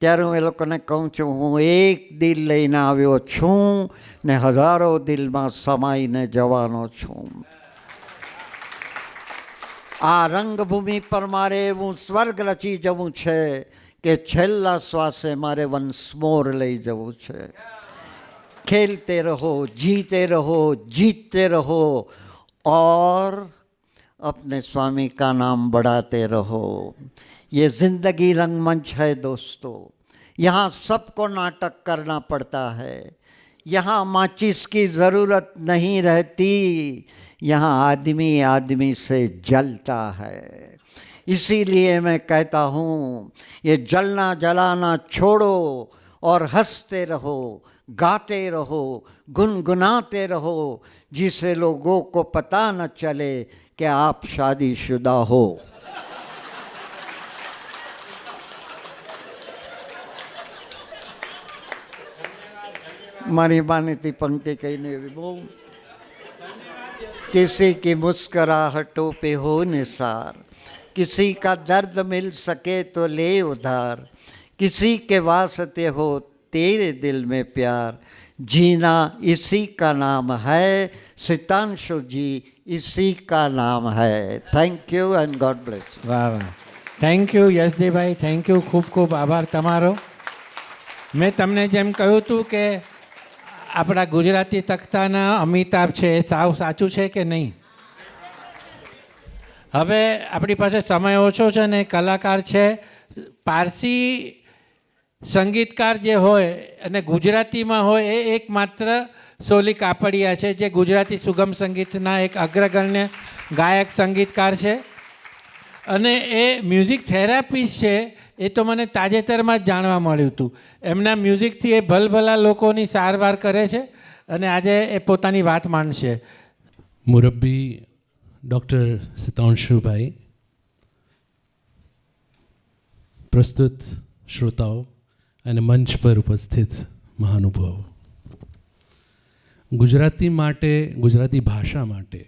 ત્યારે હું એ લોકોને કહું છું, હું એક દિલ લઈને આવ્યો છું ને હજારો દિલમાં સમાઈને જવાનો છું. આ રંગભૂમિ પર મારે એવું સ્વર્ગ રચી જવું છે કે છેલ્લા શ્વાસે મારે વન્સ મોર લઈ જવું છે. ખેલતે રહો, જીતે રહો, जीतते रहो और अपने स्वामी का नाम बढ़ाते रहो. ये जिंदगी रंगमंच है दोस्तों. यहाँ सबको नाटक करना पड़ता है. यहाँ माचिस की ज़रूरत नहीं रहती. यहाँ आदमी आदमी से जलता है. इसीलिए मैं कहता हूँ, ये जलना जलाना छोड़ो और हंसते रहो, गाते रहो, गुनगुनाते रहो, जिससे लोगों को पता न चले कि आप शादीशुदा हो. मारी मानीती पंक्ति कही नहीं बो. किसी की मुस्कुराहटों पे हो निसार, किसी का दर्द मिल सके तो ले उधार, किसी के वास्ते हो तेरे दिल में प्यार, जीना इसी का नाम है. सितांशु जी, इसी का नाम है. Thank you and God bless. વાહ વાહ, થેન્ક યુ યશદીભાઈ, થેન્ક યુ, ખૂબ ખૂબ આભાર તમારો. મેં તમને જેમ કહ્યું હતું કે આપણા ગુજરાતી તખ્તાના અમિતાભ છે, એ સાવ સાચું છે કે નહીં? હવે આપણી પાસે સમય ઓછો છે ને કલાકાર છે. પારસી સંગીતકાર જે હોય અને ગુજરાતીમાં હોય એ એકમાત્ર સોલી કાપડિયા છે, જે ગુજરાતી સુગમ સંગીતના એક અગ્રગણ્ય ગાયક સંગીતકાર છે અને એ મ્યુઝિક થેરાપિસ્ટ છે. એ તો મને તાજેતરમાં જ જાણવા મળ્યું હતું. એમના મ્યુઝિકથી એ ભલભલા લોકોની સારવાર કરે છે અને આજે એ પોતાની વાત માંડશે. મુરબ્બી ડૉક્ટર સિતાંશુ ભાઈ, પ્રસ્તુત શ્રોતાઓ અને મંચ પર ઉપસ્થિત મહાનુભાવો, ગુજરાતી માટે, ગુજરાતી ભાષા માટે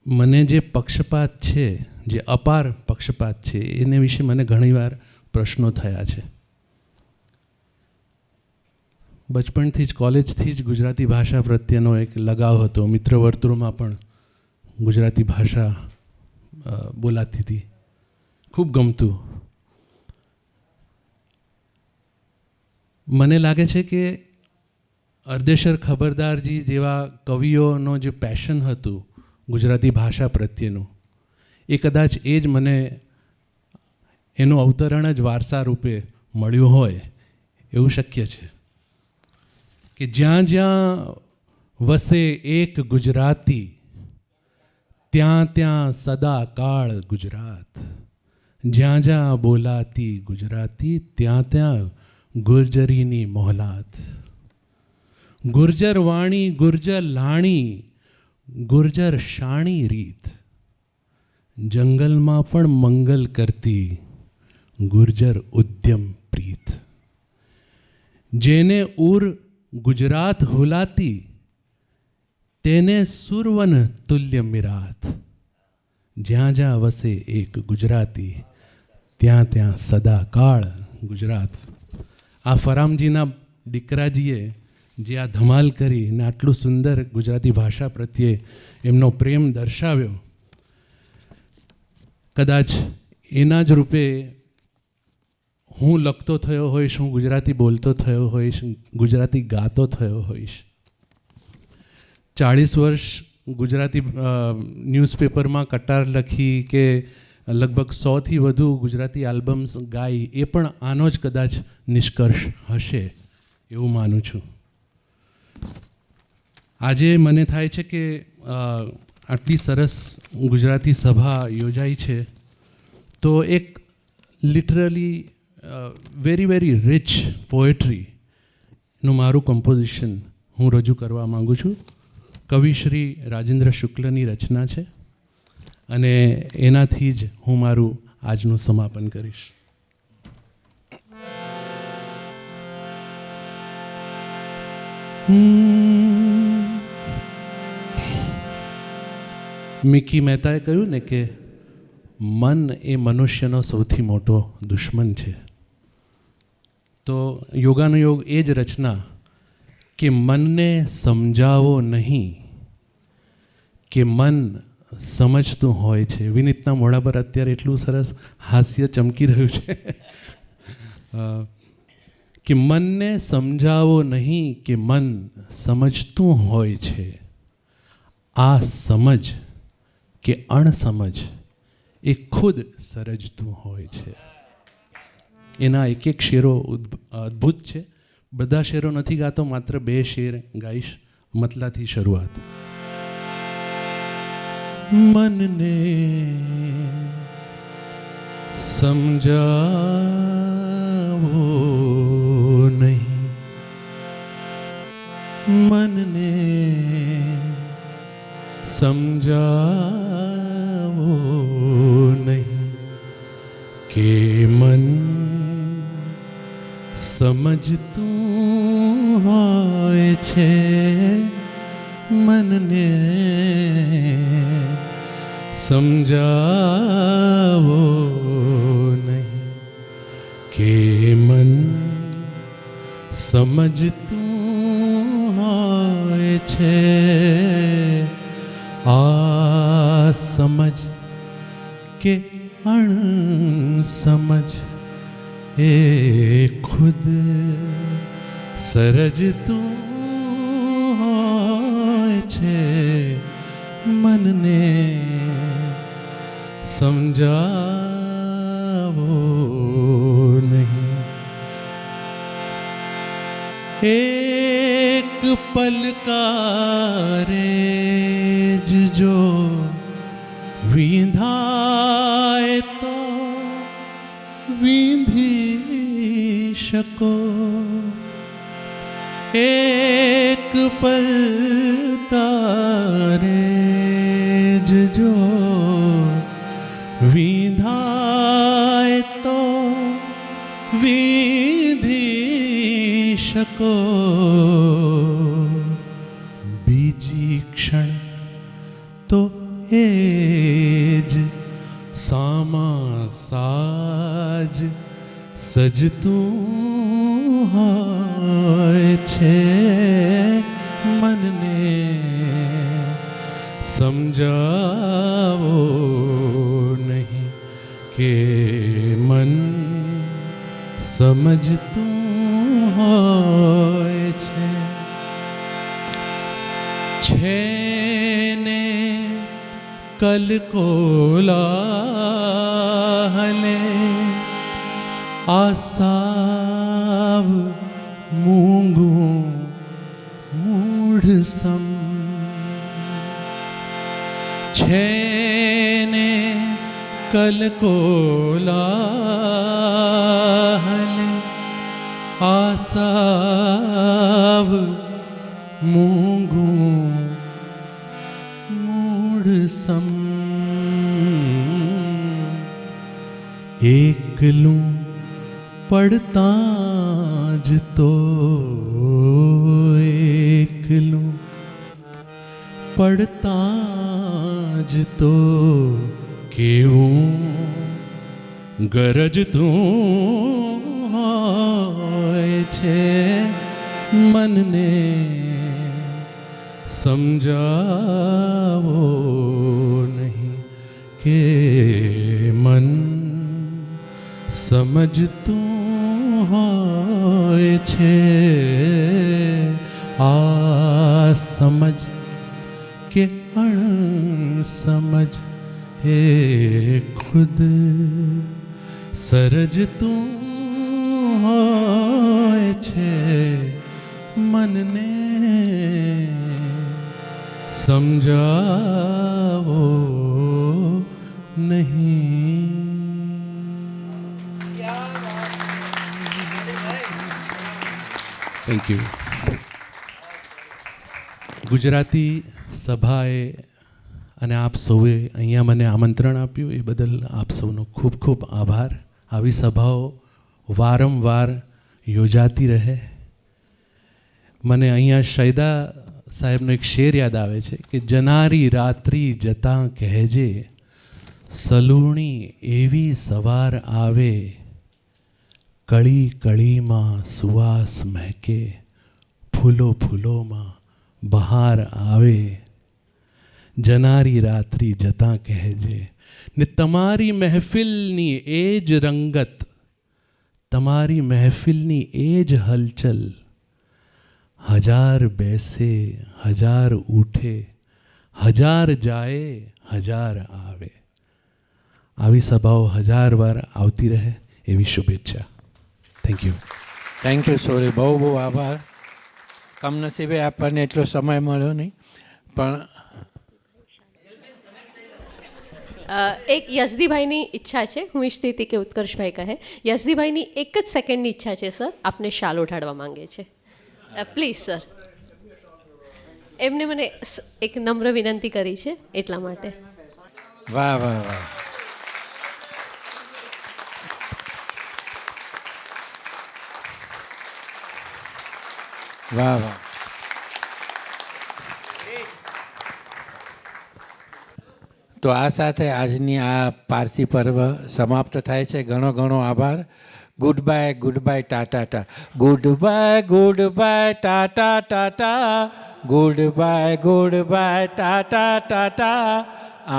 મને જે પક્ષપાત છે, જે અપાર પક્ષપાત છે, એને વિશે મને ઘણીવાર પ્રશ્નો થયા છે. બચપણથી જ, કોલેજથી જ ગુજરાતી ભાષા પ્રત્યેનો એક લગાવ હતો. મિત્ર વર્તુળમાં પણ ગુજરાતી ભાષા બોલાતી હતી, ખૂબ ગમતું. મને લાગે છે કે અર્દેશર ખબરદારજી જેવા કવિઓનો જે પેશન હતું ગુજરાતી ભાષા પ્રત્યેનું, એ કદાચ એ જ મને એનું અવતરણ જ વારસા રૂપે મળ્યું હોય એવું શક્ય છે. કે જ્યાં જ્યાં વસે એક ગુજરાતી, ત્યાં ત્યાં સદા કાળ ગુજરાત. જ્યાં જ્યાં બોલાતી ગુજરાતી, ત્યાં ત્યાં ગુર્જરીની મોહલાત. ગુર્જર વાણી, ગુર્જર લાણી, ગુર્જર શાણી રીત. જંગલમાં પણ મંગલ કરતી ગુર્જર ઉદ્યમ પ્રીત. જેને ઉર ગુજરાત હુલાતી, તેને સુરવન તુલ્ય મિરાત. જ્યાં જ્યાં વસે એક ગુજરાતી, ત્યાં ત્યાં સદા કાળ ગુજરાત. આ ફરામજીના દીકરાજીએ જે આ ધમાલ કરી ને આટલું સુંદર ગુજરાતી ભાષા પ્રત્યે એમનો પ્રેમ દર્શાવ્યો, કદાચ એના જ રૂપે હું લખતો થયો હોઈશ, હું ગુજરાતી બોલતો થયો હોઈશ, ગુજરાતી ગાતો થયો હોઈશ. 40 વર્ષ ગુજરાતી ન્યૂઝપેપરમાં કટાર લખી કે લગભગ 100થી વધુ ગુજરાતી આલ્બમ્સ ગાઈ, એ પણ આનો જ કદાચ નિષ્કર્ષ હશે એવું માનું છું. આજે મને થાય છે કે આટલી સરસ ગુજરાતી સભા યોજાઈ છે તો એક લિટરલી વેરી વેરી રિચ પોએટ્રીનું મારું કમ્પોઝિશન હું રજૂ કરવા માગું છું. કવિ શ્રી રાજેન્દ્ર શુક્લની રચના છે અને એનાથી જ હું મારું આજનું સમાપન કરીશ. મિકી મહેતાએ કહ્યું ને કે મન એ મનુષ્યનો સૌથી મોટો દુશ્મન છે. તો યોગાનુયોગ એ જ રચના કે મનને સમજાવો નહીં, કે મન સમજતું હોય છે. વિનીતના મોઢા પર અત્યારે એટલું સરસ હાસ્ય ચમકી રહ્યું છે કે મનને સમજાવો નહીં, કે મન સમજતું હોય છે. આ સમજ કે અણસમજ એ ખુદ સર્જતું હોય છે. એના એક એક શેરો અદ્ભુત છે. બધા શેરો નથી ગાતો, માત્ર 2 શેર ગાઈશ. મતલાથી શરૂઆત. મનને સમજાવો નહીં, મનને સમજાવો નહીં, કે મન સમજતું હોય છે. મનને સમજાવો નહીં, કે મન સમજતું હોય છે. આ સમજ કે અણસમજ એ ખુદ સર્જતું હોય છે. મનને સમજાવો નહીં. એક પલકારે જ જો વિંધાય તો વિંધી શકો. એક પલકારે જ જો વિંધાય તો વિંધી શકો. બીજી ક્ષણ તો એ જ સામા સાજ સજતું હોય છે. મનને સમજાવો નહીં, કે મન સમજતું હોય છે. છેને કલ કોલાહલે આસાવ મૂંગું મૂઢ સમ. છેને કલ કોલાહલે આસાવ મૂંગું મૂઢ સમ. એકલું પડતાં જ તો એકલું પડતાં જ તો કેવું ગરજતું હોય છે. મનને સમજાવો નહીં, કે મન સમજતું હોય છે. આ સમજ કે અણ સમજ હે ખુદ સર્જતું હોય છે મનને સમજાવો નહીં. Thank you. ગુજરાતી સભાએ અને આપ સૌએ અહીંયા મને આમંત્રણ આપ્યું એ બદલ આપ સૌનો ખૂબ ખૂબ આભાર. આવી સભાઓ વારંવાર યોજાતી રહે. મને અહીંયા શૈદા સાહેબનો એક શેર યાદ આવે છે કે જનારી રાત્રિ જતાં કહેજે સલૂણી એવી સવાર આવે કળી કળીમાં સુવાસ મહેકે ફૂલો ફૂલોમાં બહાર આવે. જનારી રાત્રિ જતાં કહેજે ને તમારી મહેફિલની એ જ રંગત, તમારી મહેફિલની એ જ હલચલ, હજાર બેસે હજાર ઉઠે, હજાર જાય હજાર આવે. આવી સભાઓ 1000 વાર આવતી રહે એવી શુભેચ્છા. Thank you. Thank you sorry, બહુ બહુ આભાર. કમનસીબે આપણને એટલો સમય મળ્યો નહીં, પણ એક યશદીભાઈની ઈચ્છા છે. હું ઈચ્છતી હતી કે ઉત્કર્ષભાઈ કહે. યશદીભાઈની એક જ સેકન્ડની ઈચ્છા છે સર, આપને શાલ ઓઢાડવા માંગે છે. Please sir. એમને મને એક નમ્ર વિનંતી કરી છે એટલા માટે. વાહ વાહ વાહ. વાહ વાહ. તો આ સાથે આજની આ પારસી પર્વ સમાપ્ત થાય છે. ઘણો ઘણો આભાર. Good bye tata ta. Goodbye tata tata. Goodbye tata tata.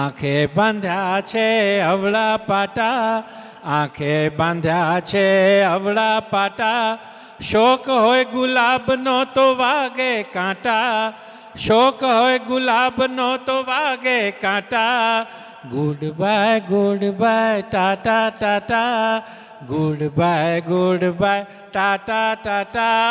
આંખે બાંધ્યા છે અવળા પાટા, આંખે બાંધ્યા છે અવળા પાટા. શોક હોય ગુલાબનો તો વાગે કાંટા, શોક હોય ગુલાબનો તો વાગે કાંટા. Good bye tata tata. Goodbye tata Tata.